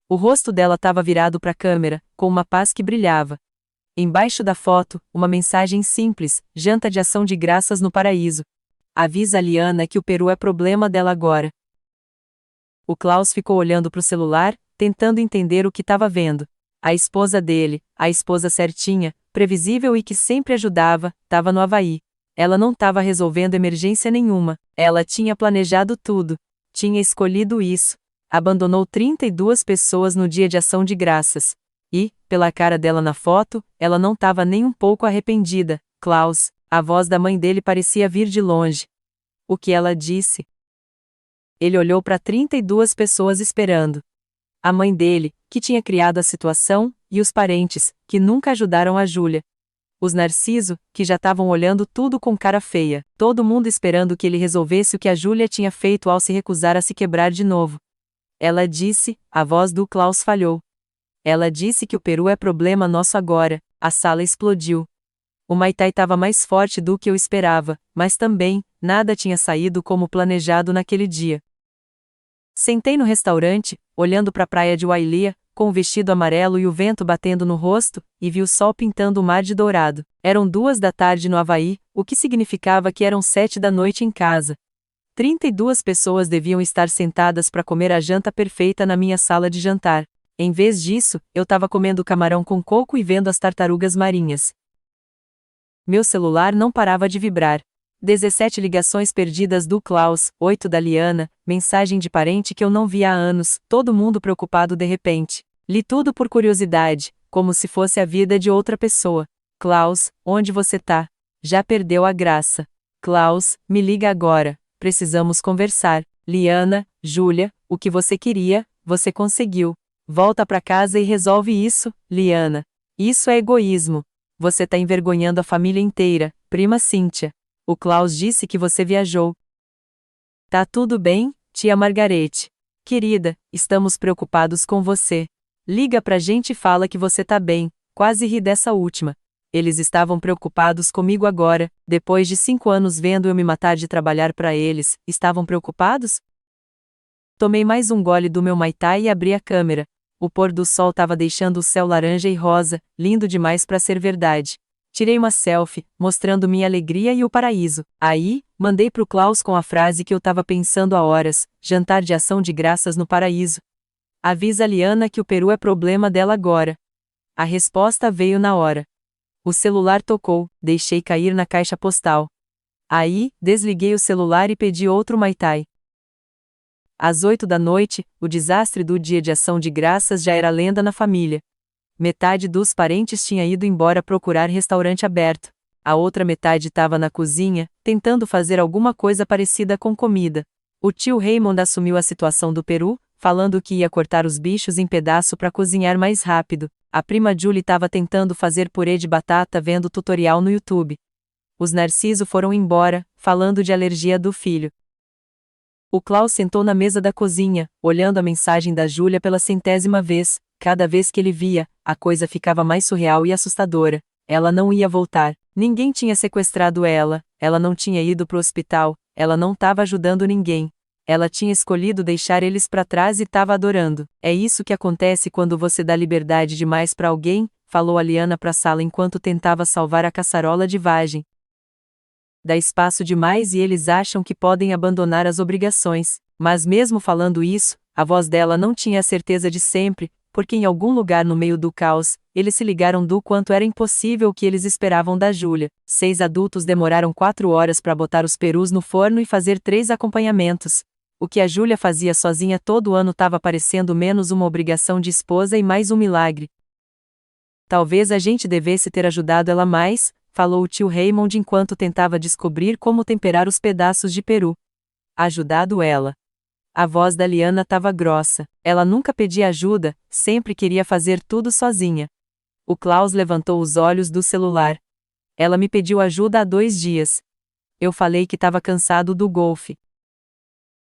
O rosto dela estava virado para a câmera, com uma paz que brilhava. Embaixo da foto, uma mensagem simples: janta de ação de graças no paraíso. Avisa a Liana que o peru é problema dela agora. O Klaus ficou olhando para o celular, tentando entender o que estava vendo. A esposa dele, a esposa certinha, previsível e que sempre ajudava, estava no Havaí. Ela não estava resolvendo emergência nenhuma, ela tinha planejado tudo. Tinha escolhido isso. Abandonou 32 pessoas no dia de ação de graças. E, pela cara dela na foto, ela não estava nem um pouco arrependida. Klaus, a voz da mãe dele parecia vir de longe. O que ela disse? Ele olhou para 32 pessoas esperando. A mãe dele, que tinha criado a situação, e os parentes, que nunca ajudaram a Júlia. Os Narciso, que já estavam olhando tudo com cara feia, todo mundo esperando que ele resolvesse o que a Júlia tinha feito ao se recusar a se quebrar de novo. Ela disse, a voz do Klaus falhou. Ela disse que o peru é problema nosso agora. A sala explodiu. O Maitai estava mais forte do que eu esperava, mas também, nada tinha saído como planejado naquele dia. Sentei no restaurante, olhando para a praia de Wailia, com o vestido amarelo e o vento batendo no rosto, e vi o sol pintando o mar de dourado. Eram 2 da tarde no Havaí, o que significava que eram 7 da noite em casa. 32 pessoas deviam estar sentadas para comer a janta perfeita na minha sala de jantar. Em vez disso, eu estava comendo camarão com coco e vendo as tartarugas marinhas. Meu celular não parava de vibrar. 17 ligações perdidas do Klaus, 8 da Liana, mensagem de parente que eu não via há anos, todo mundo preocupado de repente. Li tudo por curiosidade, como se fosse a vida de outra pessoa. Klaus, onde você tá? Já perdeu a graça. Klaus, me liga agora, precisamos conversar. Liana, Júlia, o que você queria, você conseguiu. Volta pra casa e resolve isso, Liana. Isso é egoísmo. Você tá envergonhando a família inteira, prima Cíntia. O Klaus disse que você viajou. Tá tudo bem, tia Margarete. Querida, estamos preocupados com você. Liga pra gente e fala que você tá bem. Quase ri dessa última. Eles estavam preocupados comigo agora, depois de 5 anos vendo eu me matar de trabalhar pra eles, estavam preocupados? Tomei mais um gole do meu Maitai e abri a câmera. O pôr do sol estava deixando o céu laranja e rosa, lindo demais para ser verdade. Tirei uma selfie, mostrando minha alegria e o paraíso. Aí, mandei pro Klaus com a frase que eu estava pensando há horas: jantar de ação de graças no paraíso. Avisa a Liana que o peru é problema dela agora. A resposta veio na hora. O celular tocou, deixei cair na caixa postal. Aí, desliguei o celular e pedi outro Maitai. Às 8 da noite, o desastre do dia de ação de graças já era lenda na família. Metade dos parentes tinha ido embora procurar restaurante aberto. A outra metade estava na cozinha, tentando fazer alguma coisa parecida com comida. O tio Raymond assumiu a situação do peru, falando que ia cortar os bichos em pedaço para cozinhar mais rápido. A prima Julie estava tentando fazer purê de batata vendo tutorial no YouTube. Os Narciso foram embora, falando de alergia do filho. O Klaus sentou na mesa da cozinha, olhando a mensagem da Júlia pela 100ª vez. Cada vez que ele via, a coisa ficava mais surreal e assustadora. Ela não ia voltar. Ninguém tinha sequestrado ela não tinha ido pro hospital, ela não estava ajudando ninguém. Ela tinha escolhido deixar eles para trás e estava adorando. É isso que acontece quando você dá liberdade demais para alguém, falou a Liana para a sala enquanto tentava salvar a caçarola de vagem. Dá espaço demais e eles acham que podem abandonar as obrigações. Mas mesmo falando isso, a voz dela não tinha a certeza de sempre, porque em algum lugar no meio do caos, eles se ligaram do quanto era impossível o que eles esperavam da Júlia. 6 adultos demoraram 4 horas para botar os perus no forno e fazer 3 acompanhamentos. O que a Júlia fazia sozinha todo ano estava parecendo menos uma obrigação de esposa e mais um milagre. Talvez a gente devesse ter ajudado ela mais, falou o tio Raymond enquanto tentava descobrir como temperar os pedaços de peru. Ajudado ela. A voz da Liana estava grossa. Ela nunca pedia ajuda, sempre queria fazer tudo sozinha. O Klaus levantou os olhos do celular. Ela me pediu ajuda há 2 dias. Eu falei que estava cansado do golfe.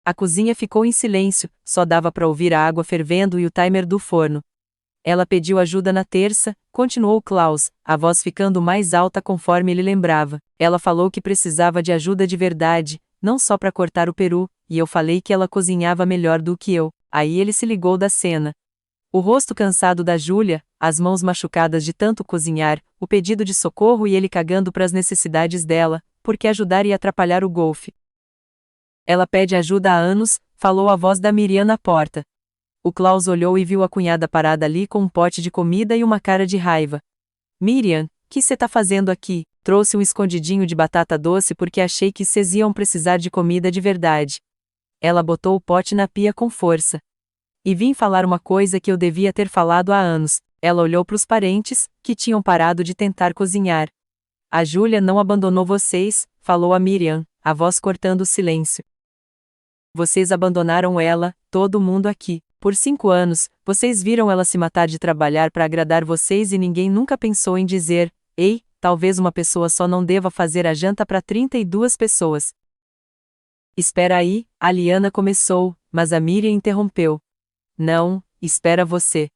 A cozinha ficou em silêncio, só dava para ouvir a água fervendo e o timer do forno. Ela pediu ajuda na terça, continuou Klaus, a voz ficando mais alta conforme ele lembrava. Ela falou que precisava de ajuda de verdade, não só para cortar o peru, e eu falei que ela cozinhava melhor do que eu. Aí ele se ligou da cena. O rosto cansado da Júlia, as mãos machucadas de tanto cozinhar, o pedido de socorro e ele cagando para as necessidades dela, porque ajudar ia atrapalhar o golfe. Ela pede ajuda há anos, falou a voz da Miriam na porta. O Klaus olhou e viu a cunhada parada ali com um pote de comida e uma cara de raiva. Miriam, que cê tá fazendo aqui? Trouxe um escondidinho de batata doce porque achei que cês iam precisar de comida de verdade. Ela botou o pote na pia com força. E vim falar uma coisa que eu devia ter falado há anos. Ela olhou para os parentes, que tinham parado de tentar cozinhar. A Júlia não abandonou vocês, falou a Miriam, a voz cortando o silêncio. Vocês abandonaram ela, todo mundo aqui. Por 5 anos, vocês viram ela se matar de trabalhar para agradar vocês e ninguém nunca pensou em dizer: ei, talvez uma pessoa só não deva fazer a janta para 32 pessoas. Espera aí, a Liana começou, mas a Miriam interrompeu. Não, espera você.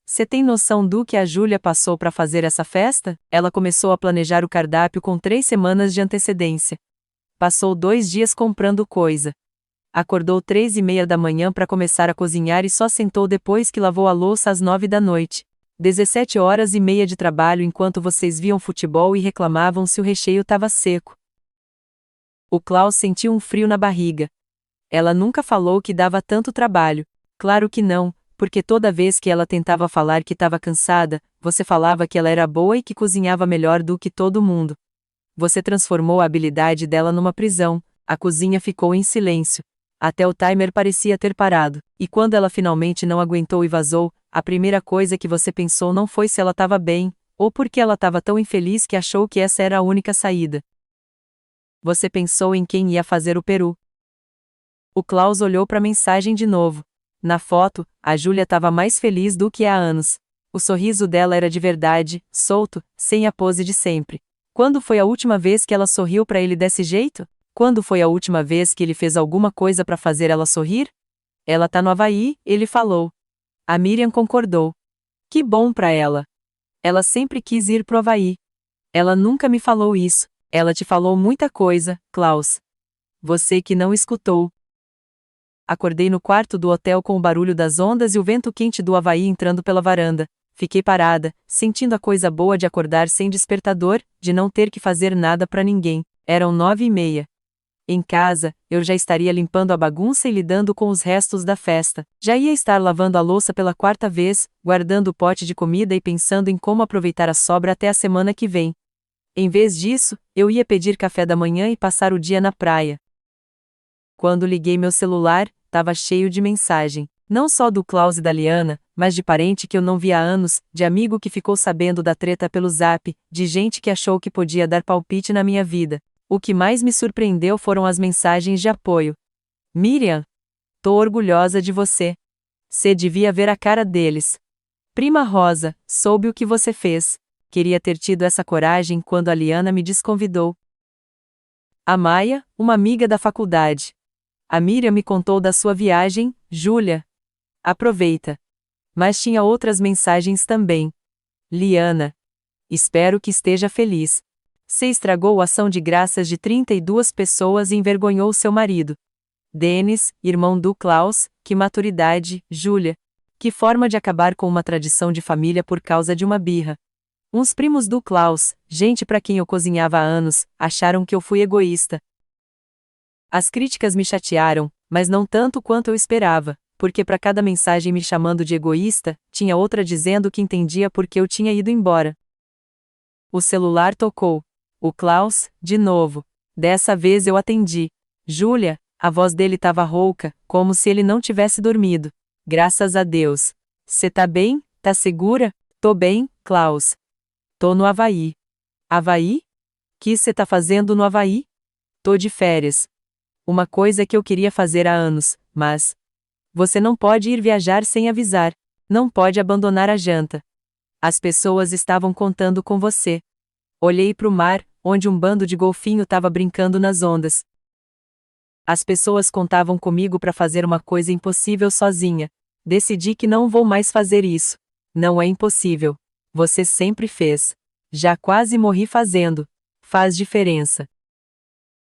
Você tem noção do que a Júlia passou para fazer essa festa? Ela começou a planejar o cardápio com 3 semanas de antecedência. Passou 2 dias comprando coisa. Acordou 3h30 da manhã para começar a cozinhar e só sentou depois que lavou a louça às 9 da noite. 17h30 de trabalho enquanto vocês viam futebol e reclamavam se o recheio estava seco. O Klaus sentiu um frio na barriga. Ela nunca falou que dava tanto trabalho. Claro que não, porque toda vez que ela tentava falar que estava cansada, você falava que ela era boa e que cozinhava melhor do que todo mundo. Você transformou a habilidade dela numa prisão. A cozinha ficou em silêncio. Até o timer parecia ter parado, e quando ela finalmente não aguentou e vazou, a primeira coisa que você pensou não foi se ela estava bem, ou porque ela estava tão infeliz que achou que essa era a única saída. Você pensou em quem ia fazer o peru. O Klaus olhou para a mensagem de novo. Na foto, a Júlia estava mais feliz do que há anos. O sorriso dela era de verdade, solto, sem a pose de sempre. Quando foi a última vez que ela sorriu para ele desse jeito? Quando foi a última vez que ele fez alguma coisa para fazer ela sorrir? Ela tá no Havaí, ele falou. A Miriam concordou. Que bom para ela. Ela sempre quis ir pro Havaí. Ela nunca me falou isso. Ela te falou muita coisa, Klaus. Você que não escutou. Acordei no quarto do hotel com o barulho das ondas e o vento quente do Havaí entrando pela varanda. Fiquei parada, sentindo a coisa boa de acordar sem despertador, de não ter que fazer nada para ninguém. Eram 9h30. Em casa, eu já estaria limpando a bagunça e lidando com os restos da festa. Já ia estar lavando a louça pela 4ª vez, guardando o pote de comida e pensando em como aproveitar a sobra até a semana que vem. Em vez disso, eu ia pedir café da manhã e passar o dia na praia. Quando liguei meu celular, estava cheio de mensagem. Não só do Klaus e da Liana, mas de parente que eu não via há anos, de amigo que ficou sabendo da treta pelo Zap, de gente que achou que podia dar palpite na minha vida. O que mais me surpreendeu foram as mensagens de apoio. Miriam, tô orgulhosa de você. Cê devia ver a cara deles. Prima Rosa, soube o que você fez. Queria ter tido essa coragem quando a Liana me desconvidou. A Maia, uma amiga da faculdade. A Miriam me contou da sua viagem, Júlia. Aproveita. Mas tinha outras mensagens também. Liana. Espero que esteja feliz. Você estragou a ação de graças de 32 pessoas e envergonhou seu marido. Denis, irmão do Klaus, que maturidade, Júlia. Que forma de acabar com uma tradição de família por causa de uma birra. Uns primos do Klaus, gente pra quem eu cozinhava há anos, acharam que eu fui egoísta. As críticas me chatearam, mas não tanto quanto eu esperava, porque para cada mensagem me chamando de egoísta, tinha outra dizendo que entendia porque eu tinha ido embora. O celular tocou. O Klaus, de novo. Dessa vez eu atendi. Júlia, a voz dele estava rouca, como se ele não tivesse dormido. Graças a Deus. Cê tá bem? Tá segura? Tô bem, Klaus. Tô no Havaí. Havaí? Que cê tá fazendo no Havaí? Tô de férias. Uma coisa que eu queria fazer há anos, mas... Você não pode ir viajar sem avisar. Não pode abandonar a janta. As pessoas estavam contando com você. Olhei para o mar, onde um bando de golfinho estava brincando nas ondas. As pessoas contavam comigo para fazer uma coisa impossível sozinha. Decidi que não vou mais fazer isso. Não é impossível. Você sempre fez. Já quase morri fazendo. Faz diferença.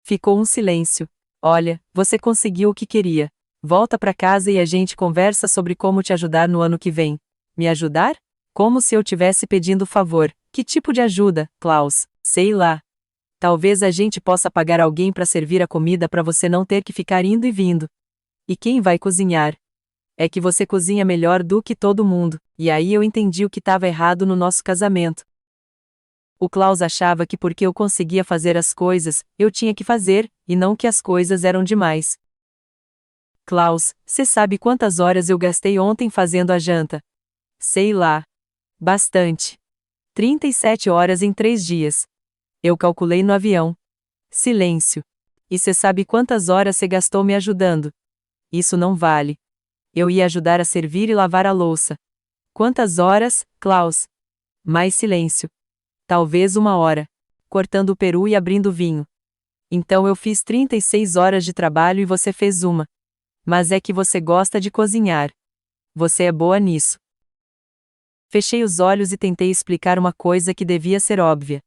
Ficou um silêncio. Olha, você conseguiu o que queria. Volta para casa e a gente conversa sobre como te ajudar no ano que vem. Me ajudar? Como se eu tivesse pedindo favor. Que tipo de ajuda, Klaus? Sei lá. Talvez a gente possa pagar alguém para servir a comida para você não ter que ficar indo e vindo. E quem vai cozinhar? É que você cozinha melhor do que todo mundo, e aí eu entendi o que estava errado no nosso casamento. O Klaus achava que porque eu conseguia fazer as coisas, eu tinha que fazer, e não que as coisas eram demais. Klaus, você sabe quantas horas eu gastei ontem fazendo a janta? Sei lá. Bastante. 37 horas em 3 dias. Eu calculei no avião. Silêncio. E você sabe quantas horas você gastou me ajudando? Isso não vale. Eu ia ajudar a servir e lavar a louça. Quantas horas, Klaus? Mais silêncio. Talvez 1 hora. Cortando o peru e abrindo vinho. Então eu fiz 36 horas de trabalho e você fez 1. Mas é que você gosta de cozinhar. Você é boa nisso. Fechei os olhos e tentei explicar uma coisa que devia ser óbvia.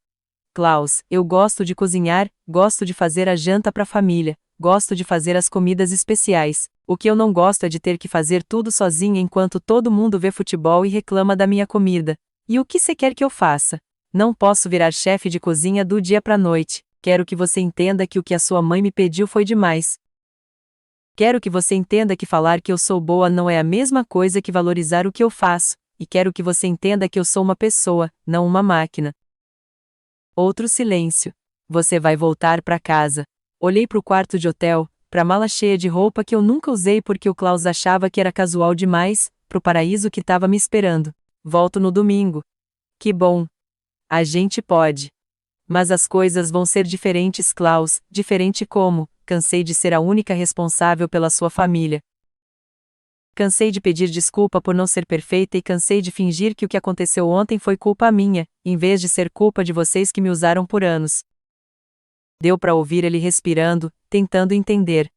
Klaus, eu gosto de cozinhar, gosto de fazer a janta para a família, gosto de fazer as comidas especiais. O que eu não gosto é de ter que fazer tudo sozinha enquanto todo mundo vê futebol e reclama da minha comida. E o que você quer que eu faça? Não posso virar chefe de cozinha do dia para a noite. Quero que você entenda que o que a sua mãe me pediu foi demais. Quero que você entenda que falar que eu sou boa não é a mesma coisa que valorizar o que eu faço, e quero que você entenda que eu sou uma pessoa, não uma máquina. Outro silêncio. Você vai voltar para casa. Olhei para o quarto de hotel, para a mala cheia de roupa que eu nunca usei porque o Klaus achava que era casual demais, para o paraíso que estava me esperando. Volto no domingo. Que bom. A gente pode. Mas as coisas vão ser diferentes, Klaus. Diferente como? Cansei de ser a única responsável pela sua família. Cansei de pedir desculpa por não ser perfeita e cansei de fingir que o que aconteceu ontem foi culpa minha, em vez de ser culpa de vocês que me usaram por anos. Deu para ouvir ele respirando, tentando entender.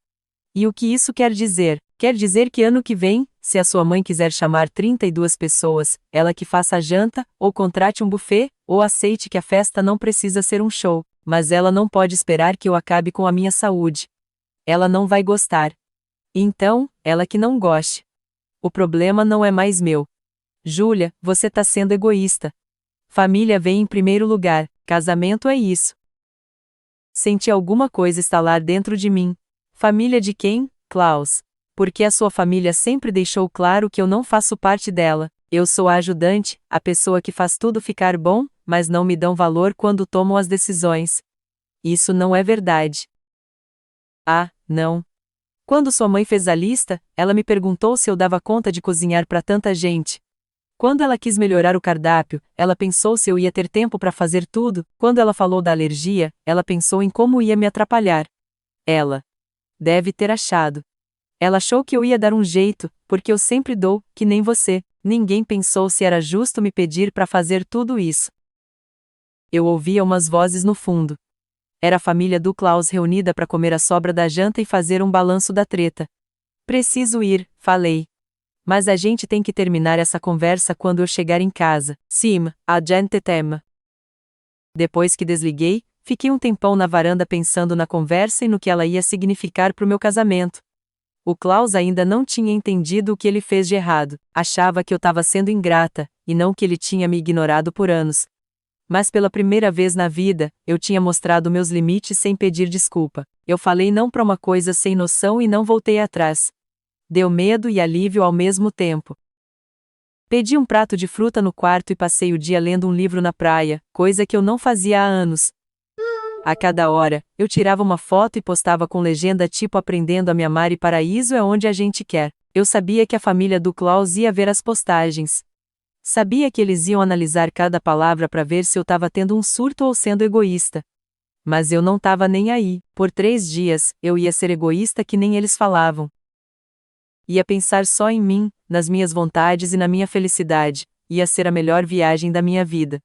E o que isso quer dizer? Quer dizer que ano que vem, se a sua mãe quiser chamar 32 pessoas, ela que faça a janta, ou contrate um buffet, ou aceite que a festa não precisa ser um show, mas ela não pode esperar que eu acabe com a minha saúde. Ela não vai gostar. Então, ela que não goste. O problema não é mais meu. Júlia, você tá sendo egoísta. Família vem em primeiro lugar, casamento é isso. Senti alguma coisa estalar dentro de mim. Família de quem, Klaus? Porque a sua família sempre deixou claro que eu não faço parte dela. Eu sou a ajudante, a pessoa que faz tudo ficar bom, mas não me dão valor quando tomam as decisões. Isso não é verdade. Ah, não. Quando sua mãe fez a lista, ela me perguntou se eu dava conta de cozinhar para tanta gente. Quando ela quis melhorar o cardápio, ela pensou se eu ia ter tempo para fazer tudo. Quando ela falou da alergia, ela pensou em como ia me atrapalhar. Ela deve ter achado. Ela achou que eu ia dar um jeito, porque eu sempre dou, que nem você. Ninguém pensou se era justo me pedir para fazer tudo isso. Eu ouvia umas vozes no fundo. Era a família do Klaus reunida para comer a sobra da janta e fazer um balanço da treta. Preciso ir, falei. Mas a gente tem que terminar essa conversa quando eu chegar em casa. Sim, a gente tema. Depois que desliguei, fiquei um tempão na varanda pensando na conversa e no que ela ia significar pro meu casamento. O Klaus ainda não tinha entendido o que ele fez de errado, achava que eu estava sendo ingrata, e não que ele tinha me ignorado por anos. Mas pela primeira vez na vida, eu tinha mostrado meus limites sem pedir desculpa. Eu falei não para uma coisa sem noção e não voltei atrás. Deu medo e alívio ao mesmo tempo. Pedi um prato de fruta no quarto e passei o dia lendo um livro na praia, coisa que eu não fazia há anos. A cada hora, eu tirava uma foto e postava com legenda tipo aprendendo a me amar e paraíso é onde a gente quer. Eu sabia que a família do Klaus ia ver as postagens. Sabia que eles iam analisar cada palavra para ver se eu estava tendo um surto ou sendo egoísta. Mas eu não estava nem aí. Por 3 dias, eu ia ser egoísta que nem eles falavam. Ia pensar só em mim, nas minhas vontades e na minha felicidade. Ia ser a melhor viagem da minha vida.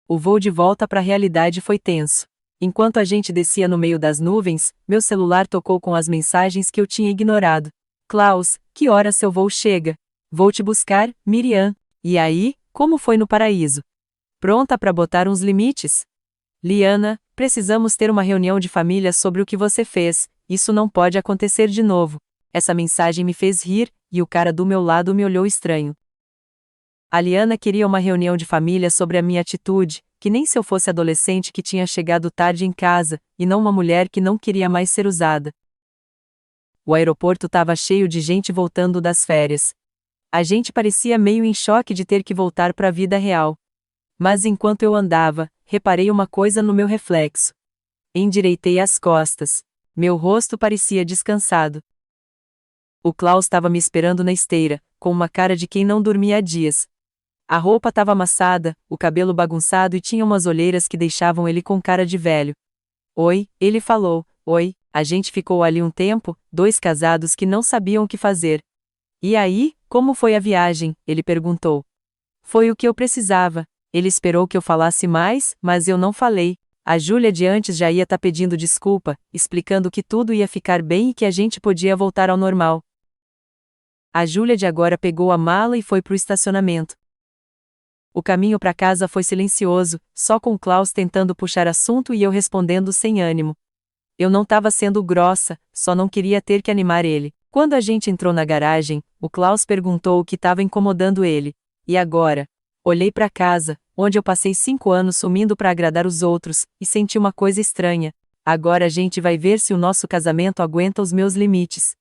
O voo de volta para a realidade foi tenso. Enquanto a gente descia no meio das nuvens, meu celular tocou com as mensagens que eu tinha ignorado. Klaus, que hora seu voo chega? Vou te buscar, Miriam. E aí, como foi no paraíso? Pronta para botar uns limites? Liana, precisamos ter uma reunião de família sobre o que você fez, isso não pode acontecer de novo. Essa mensagem me fez rir, e o cara do meu lado me olhou estranho. A Liana queria uma reunião de família sobre a minha atitude, que nem se eu fosse adolescente que tinha chegado tarde em casa, e não uma mulher que não queria mais ser usada. O aeroporto estava cheio de gente voltando das férias. A gente parecia meio em choque de ter que voltar para a vida real. Mas enquanto eu andava, reparei uma coisa no meu reflexo. Endireitei as costas. Meu rosto parecia descansado. O Klaus estava me esperando na esteira, com uma cara de quem não dormia há dias. A roupa estava amassada, o cabelo bagunçado e tinha umas olheiras que deixavam ele com cara de velho. Oi, ele falou. Oi, a gente ficou ali um tempo, 2 casados que não sabiam o que fazer. E aí, como foi a viagem? Ele perguntou. Foi o que eu precisava. Ele esperou que eu falasse mais, mas eu não falei. A Júlia de antes já ia pedindo desculpa, explicando que tudo ia ficar bem e que a gente podia voltar ao normal. A Júlia de agora pegou a mala e foi pro estacionamento. O caminho para casa foi silencioso, só com Klaus tentando puxar assunto e eu respondendo sem ânimo. Eu não estava sendo grossa, só não queria ter que animar ele. Quando a gente entrou na garagem, o Klaus perguntou o que estava incomodando ele. E agora? Olhei para casa, onde eu passei 5 anos sumindo para agradar os outros, e senti uma coisa estranha. Agora a gente vai ver se o nosso casamento aguenta os meus limites.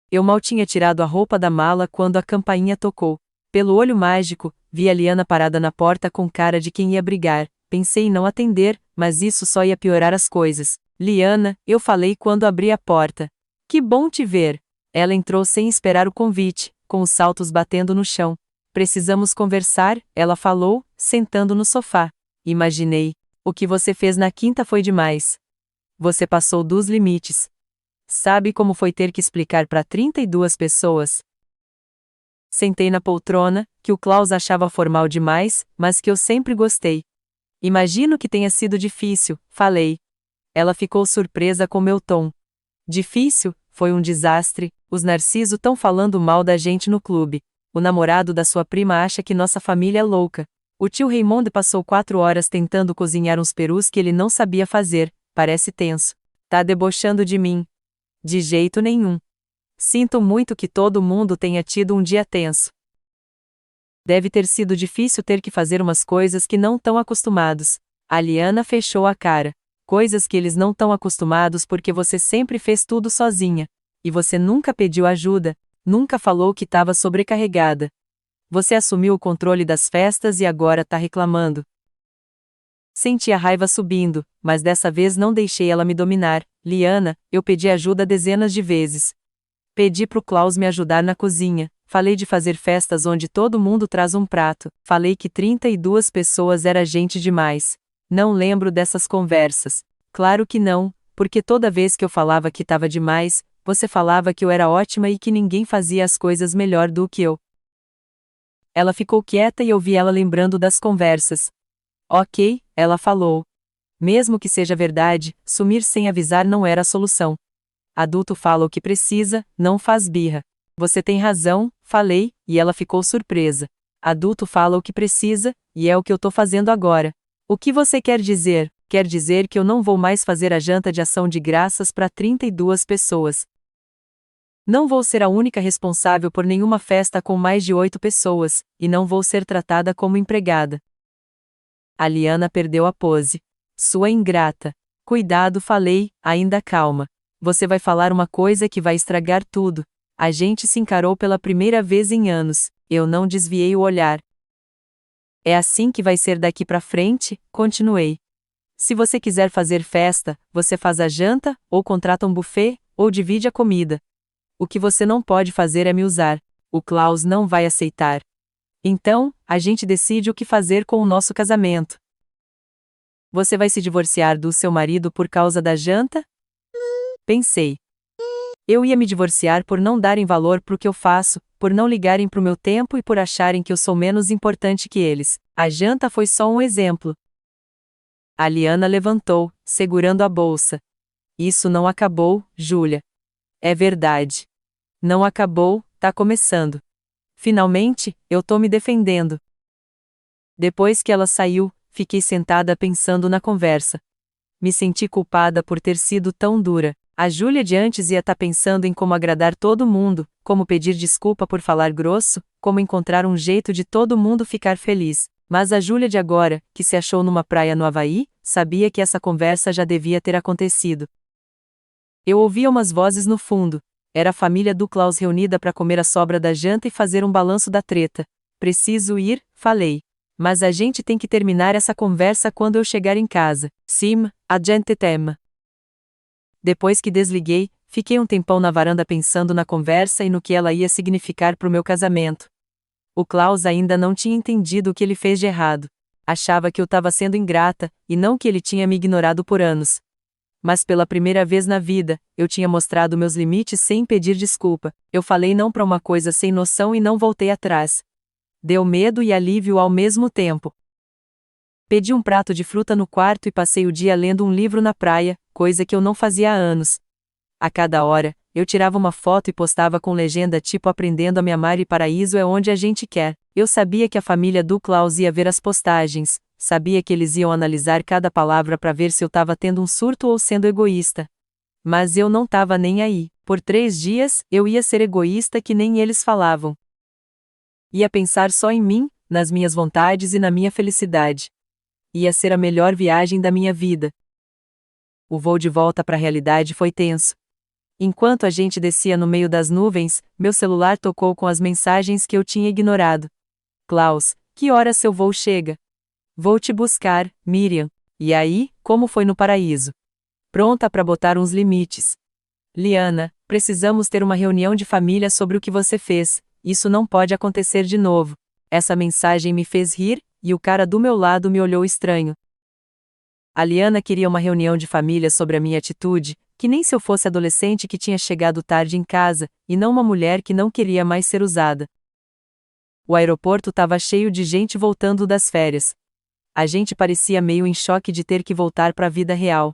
Eu mal tinha tirado a roupa da mala quando a campainha tocou. Pelo olho mágico, vi a Liana parada na porta com cara de quem ia brigar. Pensei em não atender, mas isso só ia piorar as coisas. Liana, eu falei quando abri a porta. Que bom te ver. Ela entrou sem esperar o convite, com os saltos batendo no chão. Precisamos conversar, ela falou, sentando no sofá. Imaginei. O que você fez na quinta foi demais. Você passou dos limites. Sabe como foi ter que explicar para 32 pessoas? Sentei na poltrona, que o Klaus achava formal demais, mas que eu sempre gostei. Imagino que tenha sido difícil, falei. Ela ficou surpresa com meu tom. Difícil? Foi um desastre, os Narciso tão falando mal da gente no clube. O namorado da sua prima acha que nossa família é louca. O tio Raymond passou 4 horas tentando cozinhar uns perus que ele não sabia fazer, parece tenso. Tá debochando de mim? De jeito nenhum. Sinto muito que todo mundo tenha tido um dia tenso. Deve ter sido difícil ter que fazer umas coisas que não estão acostumados. A Liana fechou a cara. Coisas que eles não estão acostumados porque você sempre fez tudo sozinha. E você nunca pediu ajuda, nunca falou que estava sobrecarregada. Você assumiu o controle das festas e agora tá reclamando. Senti a raiva subindo, mas dessa vez não deixei ela me dominar. Liana, eu pedi ajuda dezenas de vezes. Pedi pro Klaus me ajudar na cozinha. Falei de fazer festas onde todo mundo traz um prato. Falei que 32 pessoas era gente demais. Não lembro dessas conversas. Claro que não, porque toda vez que eu falava que estava demais, você falava que eu era ótima e que ninguém fazia as coisas melhor do que eu. Ela ficou quieta e eu vi ela lembrando das conversas. Ok, ela falou. Mesmo que seja verdade, sumir sem avisar não era a solução. Adulto fala o que precisa, não faz birra. Você tem razão, falei, e ela ficou surpresa. Adulto fala o que precisa, e é o que eu tô fazendo agora. O que você quer dizer? Quer dizer que eu não vou mais fazer a janta de ação de graças para 32 pessoas. Não vou ser a única responsável por nenhuma festa com mais de 8 pessoas, e não vou ser tratada como empregada. A Liana perdeu a pose. Sua ingrata. Cuidado, falei, ainda calma. Você vai falar uma coisa que vai estragar tudo. A gente se encarou pela primeira vez em anos, eu não desviei o olhar. É assim que vai ser daqui pra frente, continuei. Se você quiser fazer festa, você faz a janta, ou contrata um buffet, ou divide a comida. O que você não pode fazer é me usar. O Klaus não vai aceitar. Então, a gente decide o que fazer com o nosso casamento. Você vai se divorciar do seu marido por causa da janta? Pensei. Eu ia me divorciar por não darem valor pro que eu faço, por não ligarem pro meu tempo e por acharem que eu sou menos importante que eles. A janta foi só um exemplo. A Liana levantou, segurando a bolsa. Isso não acabou, Júlia. É verdade. Não acabou, tá começando. Finalmente, eu tô me defendendo. Depois que ela saiu, fiquei sentada pensando na conversa. Me senti culpada por ter sido tão dura. A Júlia de antes ia estar pensando em como agradar todo mundo, como pedir desculpa por falar grosso, como encontrar um jeito de todo mundo ficar feliz. Mas a Júlia de agora, que se achou numa praia no Havaí, sabia que essa conversa já devia ter acontecido. Eu ouvia umas vozes no fundo. Era a família do Klaus reunida para comer a sobra da janta e fazer um balanço da treta. Preciso ir, falei. Mas a gente tem que terminar essa conversa quando eu chegar em casa. Sim, a gente tema. Depois que desliguei, fiquei um tempão na varanda pensando na conversa e no que ela ia significar pro meu casamento. O Klaus ainda não tinha entendido o que ele fez de errado. Achava que eu estava sendo ingrata, e não que ele tinha me ignorado por anos. Mas pela primeira vez na vida, eu tinha mostrado meus limites sem pedir desculpa. Eu falei não para uma coisa sem noção e não voltei atrás. Deu medo e alívio ao mesmo tempo. Pedi um prato de fruta no quarto e passei o dia lendo um livro na praia, coisa que eu não fazia há anos. A cada hora, eu tirava uma foto e postava com legenda tipo aprendendo a me amar e paraíso é onde a gente quer. Eu sabia que a família do Klaus ia ver as postagens, sabia que eles iam analisar cada palavra para ver se eu estava tendo um surto ou sendo egoísta. Mas eu não estava nem aí. Por 3 dias, eu ia ser egoísta que nem eles falavam. Ia pensar só em mim, nas minhas vontades e na minha felicidade. Ia ser a melhor viagem da minha vida. O voo de volta para a realidade foi tenso. Enquanto a gente descia no meio das nuvens, meu celular tocou com as mensagens que eu tinha ignorado. Klaus, que hora seu voo chega? Vou te buscar, Miriam. E aí, como foi no paraíso? Pronta para botar uns limites. Liana, precisamos ter uma reunião de família sobre o que você fez. Isso não pode acontecer de novo. Essa mensagem me fez rir, e o cara do meu lado me olhou estranho. A Liana queria uma reunião de família sobre a minha atitude, que nem se eu fosse adolescente que tinha chegado tarde em casa, e não uma mulher que não queria mais ser usada. O aeroporto estava cheio de gente voltando das férias. A gente parecia meio em choque de ter que voltar para a vida real.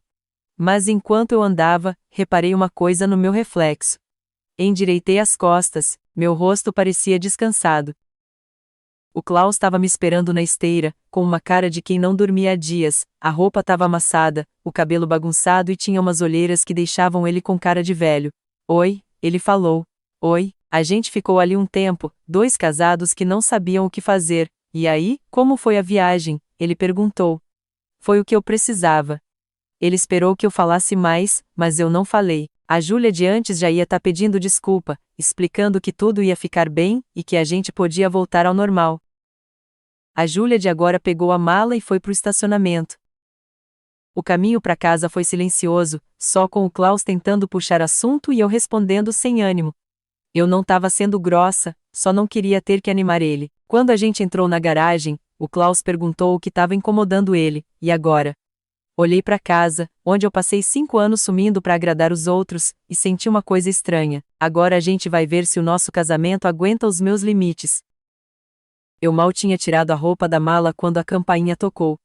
Mas enquanto eu andava, reparei uma coisa no meu reflexo. Endireitei as costas, meu rosto parecia descansado. O Klaus estava me esperando na esteira, com uma cara de quem não dormia há dias, a roupa estava amassada, o cabelo bagunçado e tinha umas olheiras que deixavam ele com cara de velho. Oi, ele falou. Oi, a gente ficou ali um tempo, 2 casados que não sabiam o que fazer. E aí, como foi a viagem? Ele perguntou. Foi o que eu precisava. Ele esperou que eu falasse mais, mas eu não falei. A Júlia de antes já ia estar pedindo desculpa, explicando que tudo ia ficar bem, e que a gente podia voltar ao normal. A Júlia de agora pegou a mala e foi pro estacionamento. O caminho para casa foi silencioso, só com o Klaus tentando puxar assunto e eu respondendo sem ânimo. Eu não estava sendo grossa, só não queria ter que animar ele. Quando a gente entrou na garagem, o Klaus perguntou o que estava incomodando ele, e agora? Olhei para casa, onde eu passei 5 anos sumindo para agradar os outros, e senti uma coisa estranha. Agora a gente vai ver se o nosso casamento aguenta os meus limites. Eu mal tinha tirado a roupa da mala quando a campainha tocou.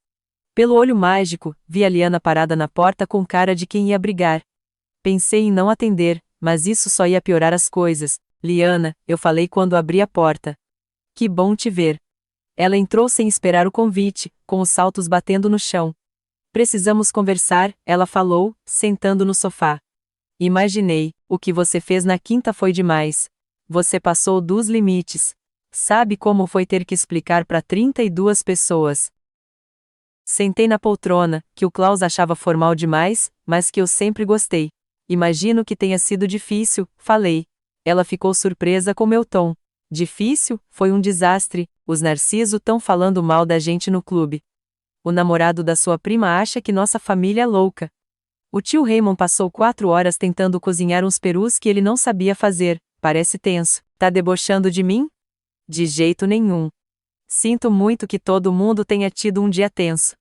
Pelo olho mágico, vi a Liana parada na porta com cara de quem ia brigar. Pensei em não atender, mas isso só ia piorar as coisas. Liana, eu falei quando abri a porta. Que bom te ver. Ela entrou sem esperar o convite, com os saltos batendo no chão. Precisamos conversar, ela falou, sentando no sofá. Imaginei, o que você fez na quinta foi demais. Você passou dos limites. Sabe como foi ter que explicar para 32 pessoas? Sentei na poltrona, que o Klaus achava formal demais, mas que eu sempre gostei. Imagino que tenha sido difícil, falei. Ela ficou surpresa com meu tom. Difícil? Foi um desastre, os Narciso tão falando mal da gente no clube. O namorado da sua prima acha que nossa família é louca. O tio Raymond passou 4 horas tentando cozinhar uns perus que ele não sabia fazer, parece tenso. Tá debochando de mim? De jeito nenhum. Sinto muito que todo mundo tenha tido um dia tenso.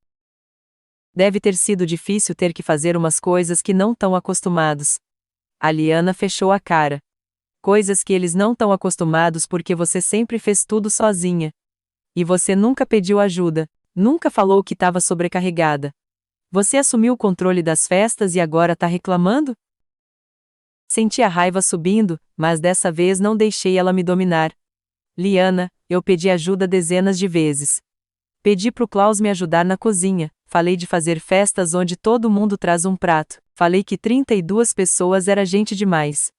Deve ter sido difícil ter que fazer umas coisas que não tão acostumados. A Liana fechou a cara. Coisas que eles não tão acostumados porque você sempre fez tudo sozinha. E você nunca pediu ajuda, nunca falou que estava sobrecarregada. Você assumiu o controle das festas e agora tá reclamando? Senti a raiva subindo, mas dessa vez não deixei ela me dominar. Liana, eu pedi ajuda dezenas de vezes. Pedi pro Klaus me ajudar na cozinha, falei de fazer festas onde todo mundo traz um prato, falei que 32 pessoas era gente demais.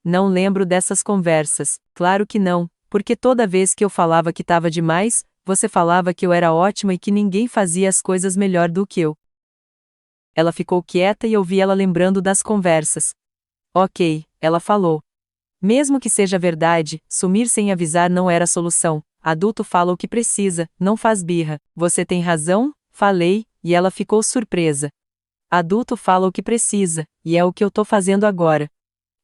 Não lembro dessas conversas, claro que não, porque toda vez que eu falava que tava demais, você falava que eu era ótima e que ninguém fazia as coisas melhor do que eu. Ela ficou quieta e eu vi ela lembrando das conversas. Ok, ela falou. Mesmo que seja verdade, sumir sem avisar não era a solução. Adulto fala o que precisa, não faz birra. Você tem razão, falei, e ela ficou surpresa. Adulto fala o que precisa, e é o que eu tô fazendo agora.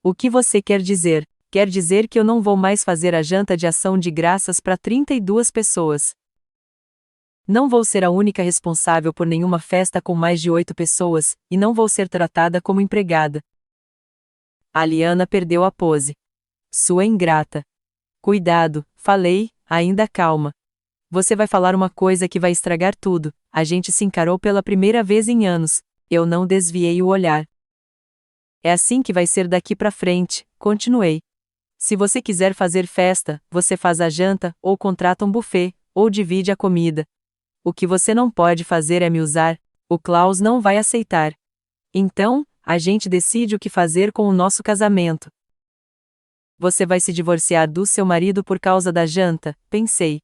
O que você quer dizer? Quer dizer que eu não vou mais fazer a janta de ação de graças para 32 pessoas. Não vou ser a única responsável por nenhuma festa com mais de 8 pessoas, e não vou ser tratada como empregada. A Liana perdeu a pose. Sua ingrata. Cuidado, falei, ainda calma. Você vai falar uma coisa que vai estragar tudo. A gente se encarou pela primeira vez em anos. Eu não desviei o olhar. É assim que vai ser daqui pra frente, continuei. Se você quiser fazer festa, você faz a janta, ou contrata um buffet, ou divide a comida. O que você não pode fazer é me usar. O Klaus não vai aceitar. Então, a gente decide o que fazer com o nosso casamento. Você vai se divorciar do seu marido por causa da janta, pensei.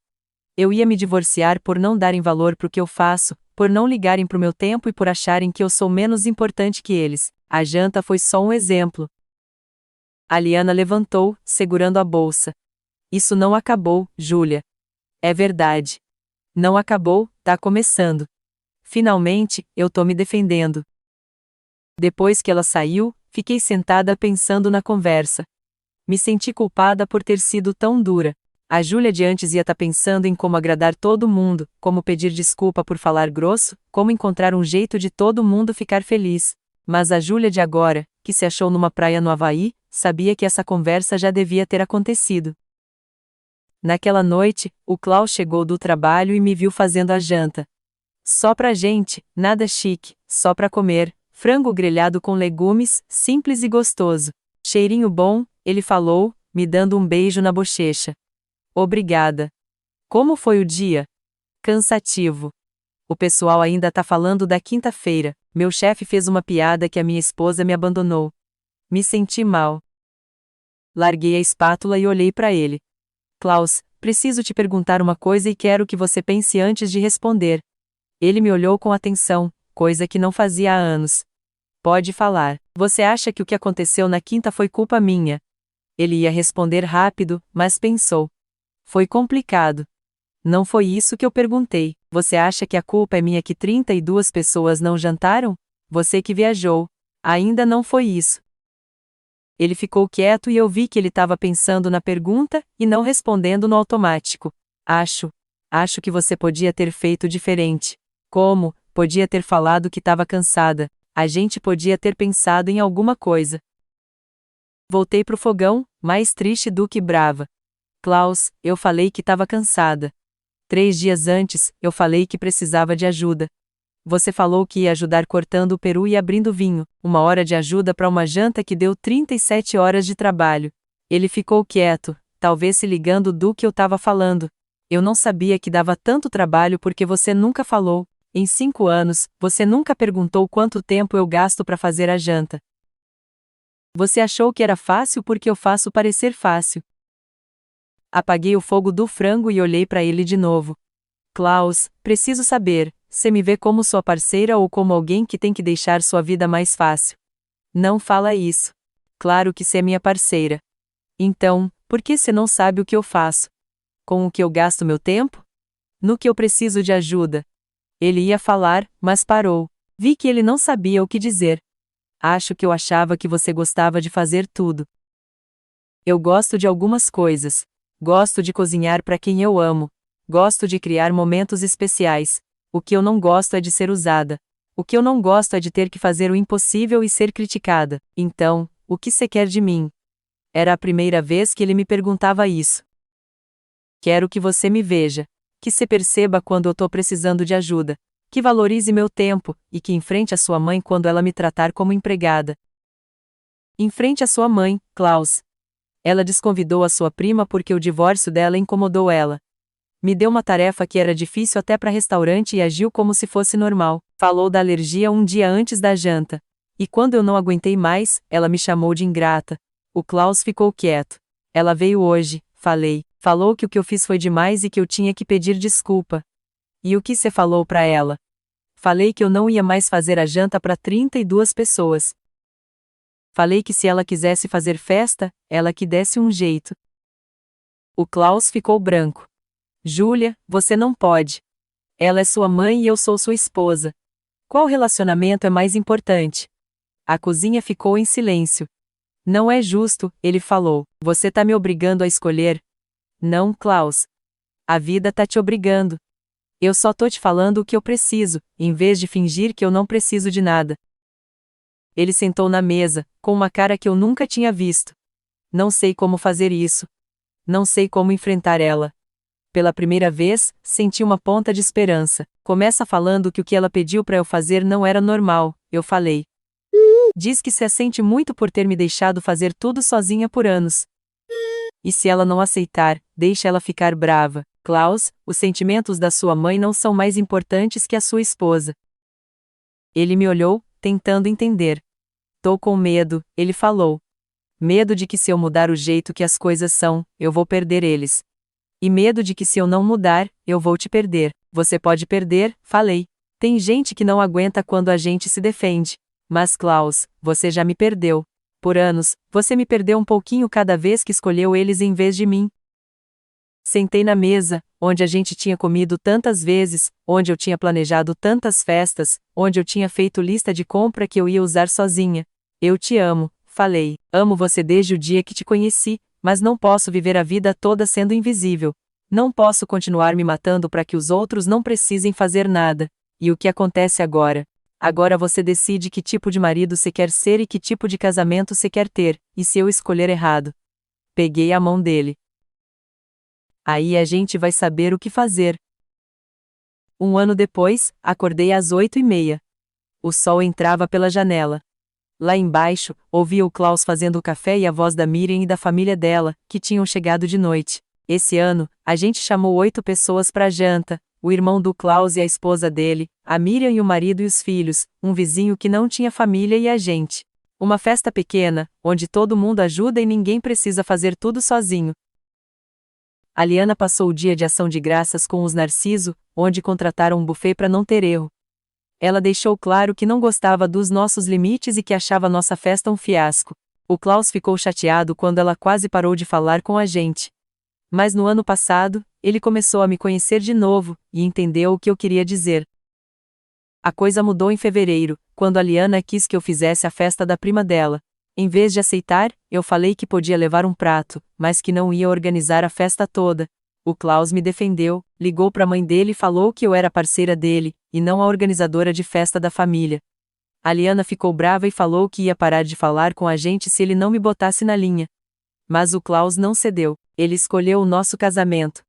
Eu ia me divorciar por não darem valor pro que eu faço, por não ligarem pro meu tempo e por acharem que eu sou menos importante que eles. A janta foi só um exemplo. A Liana levantou, segurando a bolsa. Isso não acabou, Júlia. É verdade. Não acabou, tá começando. Finalmente, eu tô me defendendo. Depois que ela saiu, fiquei sentada pensando na conversa. Me senti culpada por ter sido tão dura. A Júlia de antes ia estar pensando em como agradar todo mundo, como pedir desculpa por falar grosso, como encontrar um jeito de todo mundo ficar feliz. Mas a Júlia de agora, que se achou numa praia no Havaí, sabia que essa conversa já devia ter acontecido. Naquela noite, o Klaus chegou do trabalho e me viu fazendo a janta. Só pra gente, nada chique, só pra comer, frango grelhado com legumes, simples e gostoso. Cheirinho bom, ele falou, me dando um beijo na bochecha. Obrigada. Como foi o dia? Cansativo. O pessoal ainda tá falando da quinta-feira. Meu chefe fez uma piada que a minha esposa me abandonou. Me senti mal. Larguei a espátula e olhei para ele. Klaus, preciso te perguntar uma coisa e quero que você pense antes de responder. Ele me olhou com atenção, coisa que não fazia há anos. Pode falar. Você acha que o que aconteceu na quinta foi culpa minha? Ele ia responder rápido, mas pensou. Foi complicado. Não foi isso que eu perguntei. Você acha que a culpa é minha que 32 pessoas não jantaram? Você que viajou. Ainda não foi isso. Ele ficou quieto e eu vi que ele estava pensando na pergunta, e não respondendo no automático. Acho que você podia ter feito diferente. Como? Podia ter falado que estava cansada. A gente podia ter pensado em alguma coisa. Voltei pro fogão, mais triste do que brava. Klaus, eu falei que estava cansada. 3 dias antes, eu falei que precisava de ajuda. Você falou que ia ajudar cortando o peru e abrindo vinho, 1 hora de ajuda para uma janta que deu 37 horas de trabalho. Ele ficou quieto, talvez se ligando do que eu estava falando. Eu não sabia que dava tanto trabalho porque você nunca falou. Em 5 anos, você nunca perguntou quanto tempo eu gasto para fazer a janta. Você achou que era fácil porque eu faço parecer fácil. Apaguei o fogo do frango e olhei para ele de novo. Klaus, preciso saber, você me vê como sua parceira ou como alguém que tem que deixar sua vida mais fácil? Não fala isso. Claro que você é minha parceira. Então, por que você não sabe o que eu faço? Com o que eu gasto meu tempo? No que eu preciso de ajuda? Ele ia falar, mas parou. Vi que ele não sabia o que dizer. Acho que eu achava que você gostava de fazer tudo. Eu gosto de algumas coisas. Gosto de cozinhar para quem eu amo. Gosto de criar momentos especiais. O que eu não gosto é de ser usada. O que eu não gosto é de ter que fazer o impossível e ser criticada. Então, o que você quer de mim? Era a primeira vez que ele me perguntava isso. Quero que você me veja. Que você perceba quando eu tô precisando de ajuda. Que valorize meu tempo, e que enfrente a sua mãe quando ela me tratar como empregada. Enfrente a sua mãe, Klaus. Ela desconvidou a sua prima porque o divórcio dela incomodou ela. Me deu uma tarefa que era difícil até para restaurante e agiu como se fosse normal. Falou da alergia um dia antes da janta. E quando eu não aguentei mais, ela me chamou de ingrata. O Klaus ficou quieto. Ela veio hoje, falei. Falou que o que eu fiz foi demais e que eu tinha que pedir desculpa. E o que você falou para ela? Falei que eu não ia mais fazer a janta para 32 pessoas. Falei que se ela quisesse fazer festa, ela que desse um jeito. O Klaus ficou branco. Júlia, você não pode. Ela é sua mãe e eu sou sua esposa. Qual relacionamento é mais importante? A cozinha ficou em silêncio. Não é justo, ele falou. Você tá me obrigando a escolher? Não, Klaus. A vida tá te obrigando. Eu só tô te falando o que eu preciso, em vez de fingir que eu não preciso de nada. Ele sentou na mesa, com uma cara que eu nunca tinha visto. Não sei como fazer isso. Não sei como enfrentar ela. Pela primeira vez, senti uma ponta de esperança. Começa falando que o que ela pediu para eu fazer não era normal, eu falei. Diz que se sente muito por ter me deixado fazer tudo sozinha por anos. E se ela não aceitar, deixa ela ficar brava. Klaus, os sentimentos da sua mãe não são mais importantes que a sua esposa. Ele me olhou, tentando entender. Tô com medo, ele falou. Medo de que se eu mudar o jeito que as coisas são, eu vou perder eles. E medo de que se eu não mudar, eu vou te perder. Você pode perder, falei. Tem gente que não aguenta quando a gente se defende. Mas Klaus, você já me perdeu. Por anos, você me perdeu um pouquinho cada vez que escolheu eles em vez de mim. Sentei na mesa, onde a gente tinha comido tantas vezes, onde eu tinha planejado tantas festas, onde eu tinha feito lista de compra que eu ia usar sozinha. Eu te amo, falei. Amo você desde o dia que te conheci, mas não posso viver a vida toda sendo invisível. Não posso continuar me matando para que os outros não precisem fazer nada. E o que acontece agora? Agora você decide que tipo de marido você quer ser e que tipo de casamento você quer ter, e se eu escolher errado? Peguei a mão dele. Aí a gente vai saber o que fazer. 1 ano depois, acordei às 8h30. O sol entrava pela janela. Lá embaixo, ouvia o Klaus fazendo o café e a voz da Miriam e da família dela, que tinham chegado de noite. Esse ano, a gente chamou 8 pessoas para a janta, o irmão do Klaus e a esposa dele, a Miriam e o marido e os filhos, um vizinho que não tinha família e a gente. Uma festa pequena, onde todo mundo ajuda e ninguém precisa fazer tudo sozinho. A Liana passou o dia de ação de graças com os Narciso, onde contrataram um buffet para não ter erro. Ela deixou claro que não gostava dos nossos limites e que achava nossa festa um fiasco. O Klaus ficou chateado quando ela quase parou de falar com a gente. Mas no ano passado, ele começou a me conhecer de novo, e entendeu o que eu queria dizer. A coisa mudou em fevereiro, quando a Liana quis que eu fizesse a festa da prima dela. Em vez de aceitar, eu falei que podia levar um prato, mas que não ia organizar a festa toda. O Klaus me defendeu, ligou para a mãe dele e falou que eu era parceira dele, e não a organizadora de festa da família. A Liana ficou brava e falou que ia parar de falar com a gente se ele não me botasse na linha. Mas o Klaus não cedeu, ele escolheu o nosso casamento.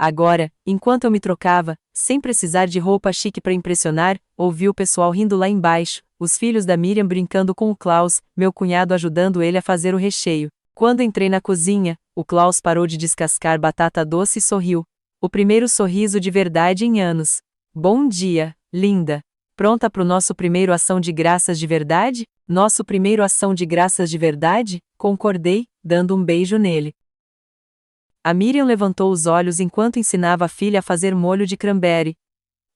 Agora, enquanto eu me trocava, sem precisar de roupa chique para impressionar, ouvi o pessoal rindo lá embaixo, os filhos da Miriam brincando com o Klaus, meu cunhado ajudando ele a fazer o recheio. Quando entrei na cozinha, o Klaus parou de descascar batata doce e sorriu. O primeiro sorriso de verdade em anos. Bom dia, linda. Pronta pro nosso primeiro ação de graças de verdade? Nosso primeiro ação de graças de verdade? Concordei, dando um beijo nele. A Miriam levantou os olhos enquanto ensinava a filha a fazer molho de cranberry.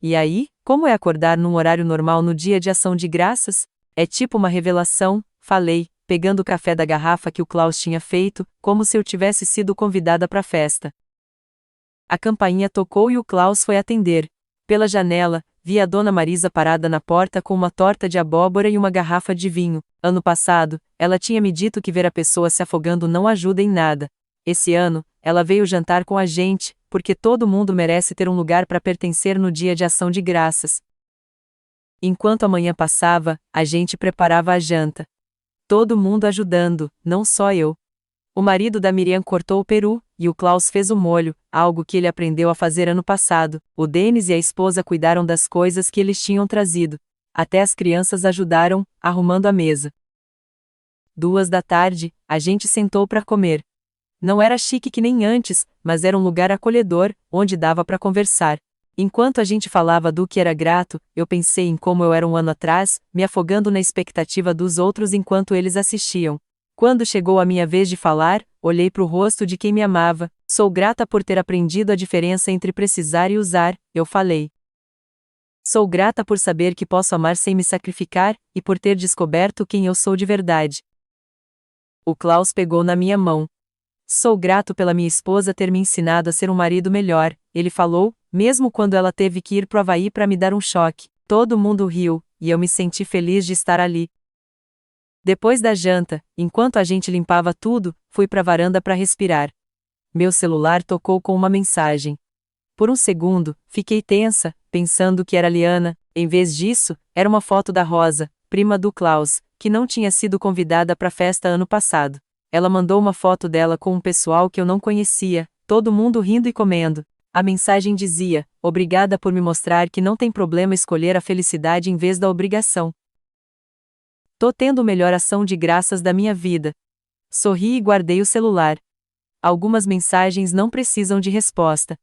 E aí, como é acordar num horário normal no dia de ação de graças? É tipo uma revelação, falei, pegando o café da garrafa que o Klaus tinha feito, como se eu tivesse sido convidada para a festa. A campainha tocou e o Klaus foi atender. Pela janela, vi a dona Marisa parada na porta com uma torta de abóbora e uma garrafa de vinho. Ano passado, ela tinha me dito que ver a pessoa se afogando não ajuda em nada. Esse ano, ela veio jantar com a gente, porque todo mundo merece ter um lugar para pertencer no dia de ação de graças. Enquanto a manhã passava, a gente preparava a janta. Todo mundo ajudando, não só eu. O marido da Miriam cortou o peru, e o Klaus fez o molho, algo que ele aprendeu a fazer ano passado. O Denis e a esposa cuidaram das coisas que eles tinham trazido. Até as crianças ajudaram, arrumando a mesa. 2 da tarde, a gente sentou para comer. Não era chique que nem antes, mas era um lugar acolhedor, onde dava para conversar. Enquanto a gente falava do que era grato, eu pensei em como eu era um ano atrás, me afogando na expectativa dos outros enquanto eles assistiam. Quando chegou a minha vez de falar, olhei para o rosto de quem me amava. Sou grata por ter aprendido a diferença entre precisar e usar, eu falei. Sou grata por saber que posso amar sem me sacrificar, e por ter descoberto quem eu sou de verdade. O Klaus pegou na minha mão. Sou grato pela minha esposa ter me ensinado a ser um marido melhor, ele falou, mesmo quando ela teve que ir pro Havaí para me dar um choque. Todo mundo riu, e eu me senti feliz de estar ali. Depois da janta, enquanto a gente limpava tudo, fui pra varanda para respirar. Meu celular tocou com uma mensagem. Por um segundo, fiquei tensa, pensando que era Liana. Em vez disso, era uma foto da Rosa, prima do Klaus, que não tinha sido convidada para a festa ano passado. Ela mandou uma foto dela com um pessoal que eu não conhecia, todo mundo rindo e comendo. A mensagem dizia: obrigada por me mostrar que não tem problema escolher a felicidade em vez da obrigação. Tô tendo a melhor ação de graças da minha vida. Sorri e guardei o celular. Algumas mensagens não precisam de resposta.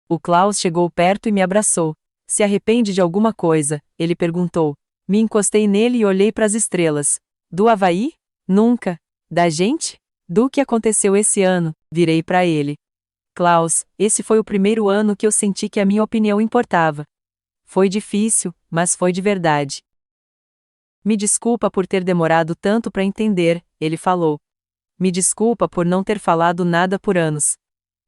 O Klaus chegou perto e me abraçou. Se arrepende de alguma coisa? Ele perguntou. Me encostei nele e olhei para as estrelas. Do Havaí? Nunca. Da gente? Do que aconteceu esse ano? Virei para ele. Klaus, esse foi o primeiro ano que eu senti que a minha opinião importava. Foi difícil, mas foi de verdade. Me desculpa por ter demorado tanto para entender, ele falou. Me desculpa por não ter falado nada por anos.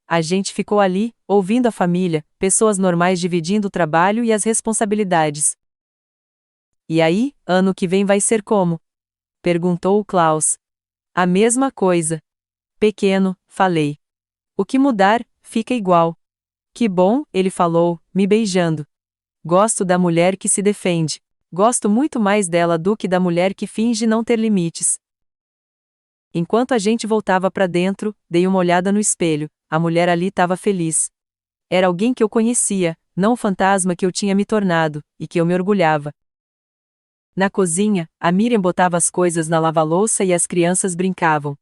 A gente ficou ali, ouvindo a família, pessoas normais dividindo o trabalho e as responsabilidades. E aí, ano que vem vai ser como? Perguntou o Klaus. A mesma coisa. Pequeno, falei. O que mudar, fica igual. Que bom, ele falou, me beijando. Gosto da mulher que se defende. Gosto muito mais dela do que da mulher que finge não ter limites. Enquanto a gente voltava para dentro, dei uma olhada no espelho. A mulher ali estava feliz. Era alguém que eu conhecia, não o fantasma que eu tinha me tornado, e que eu me orgulhava. Na cozinha, a Miriam botava as coisas na lava-louça e as crianças brincavam.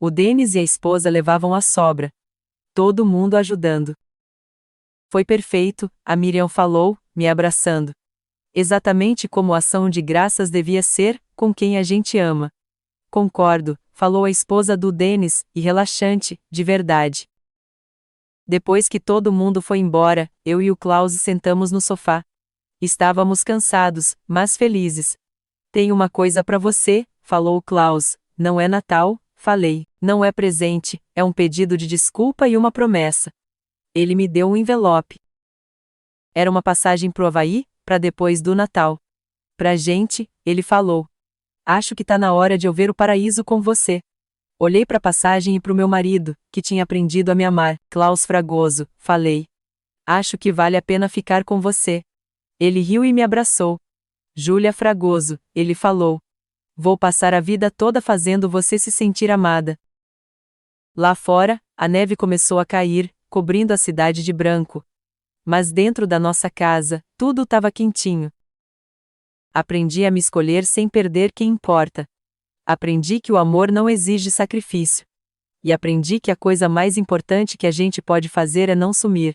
O Denis e a esposa levavam a sobra. Todo mundo ajudando. Foi perfeito, a Miriam falou, me abraçando. Exatamente como a ação de graças devia ser, com quem a gente ama. Concordo, falou a esposa do Denis, e relaxante, de verdade. Depois que todo mundo foi embora, eu e o Klaus sentamos no sofá. Estávamos cansados, mas felizes. Tem uma coisa para você, falou o Klaus. Não é Natal, falei. Não é presente, é um pedido de desculpa e uma promessa. Ele me deu um envelope. Era uma passagem pro Havaí, para depois do Natal. Pra gente, ele falou. Acho que tá na hora de eu ver o paraíso com você. Olhei pra passagem e pro meu marido, que tinha aprendido a me amar. Klaus Fragoso, falei. Acho que vale a pena ficar com você. Ele riu e me abraçou. Júlia Fragoso, ele falou. Vou passar a vida toda fazendo você se sentir amada. Lá fora, a neve começou a cair, cobrindo a cidade de branco. Mas dentro da nossa casa, tudo estava quentinho. Aprendi a me escolher sem perder quem importa. Aprendi que o amor não exige sacrifício. E aprendi que a coisa mais importante que a gente pode fazer é não sumir.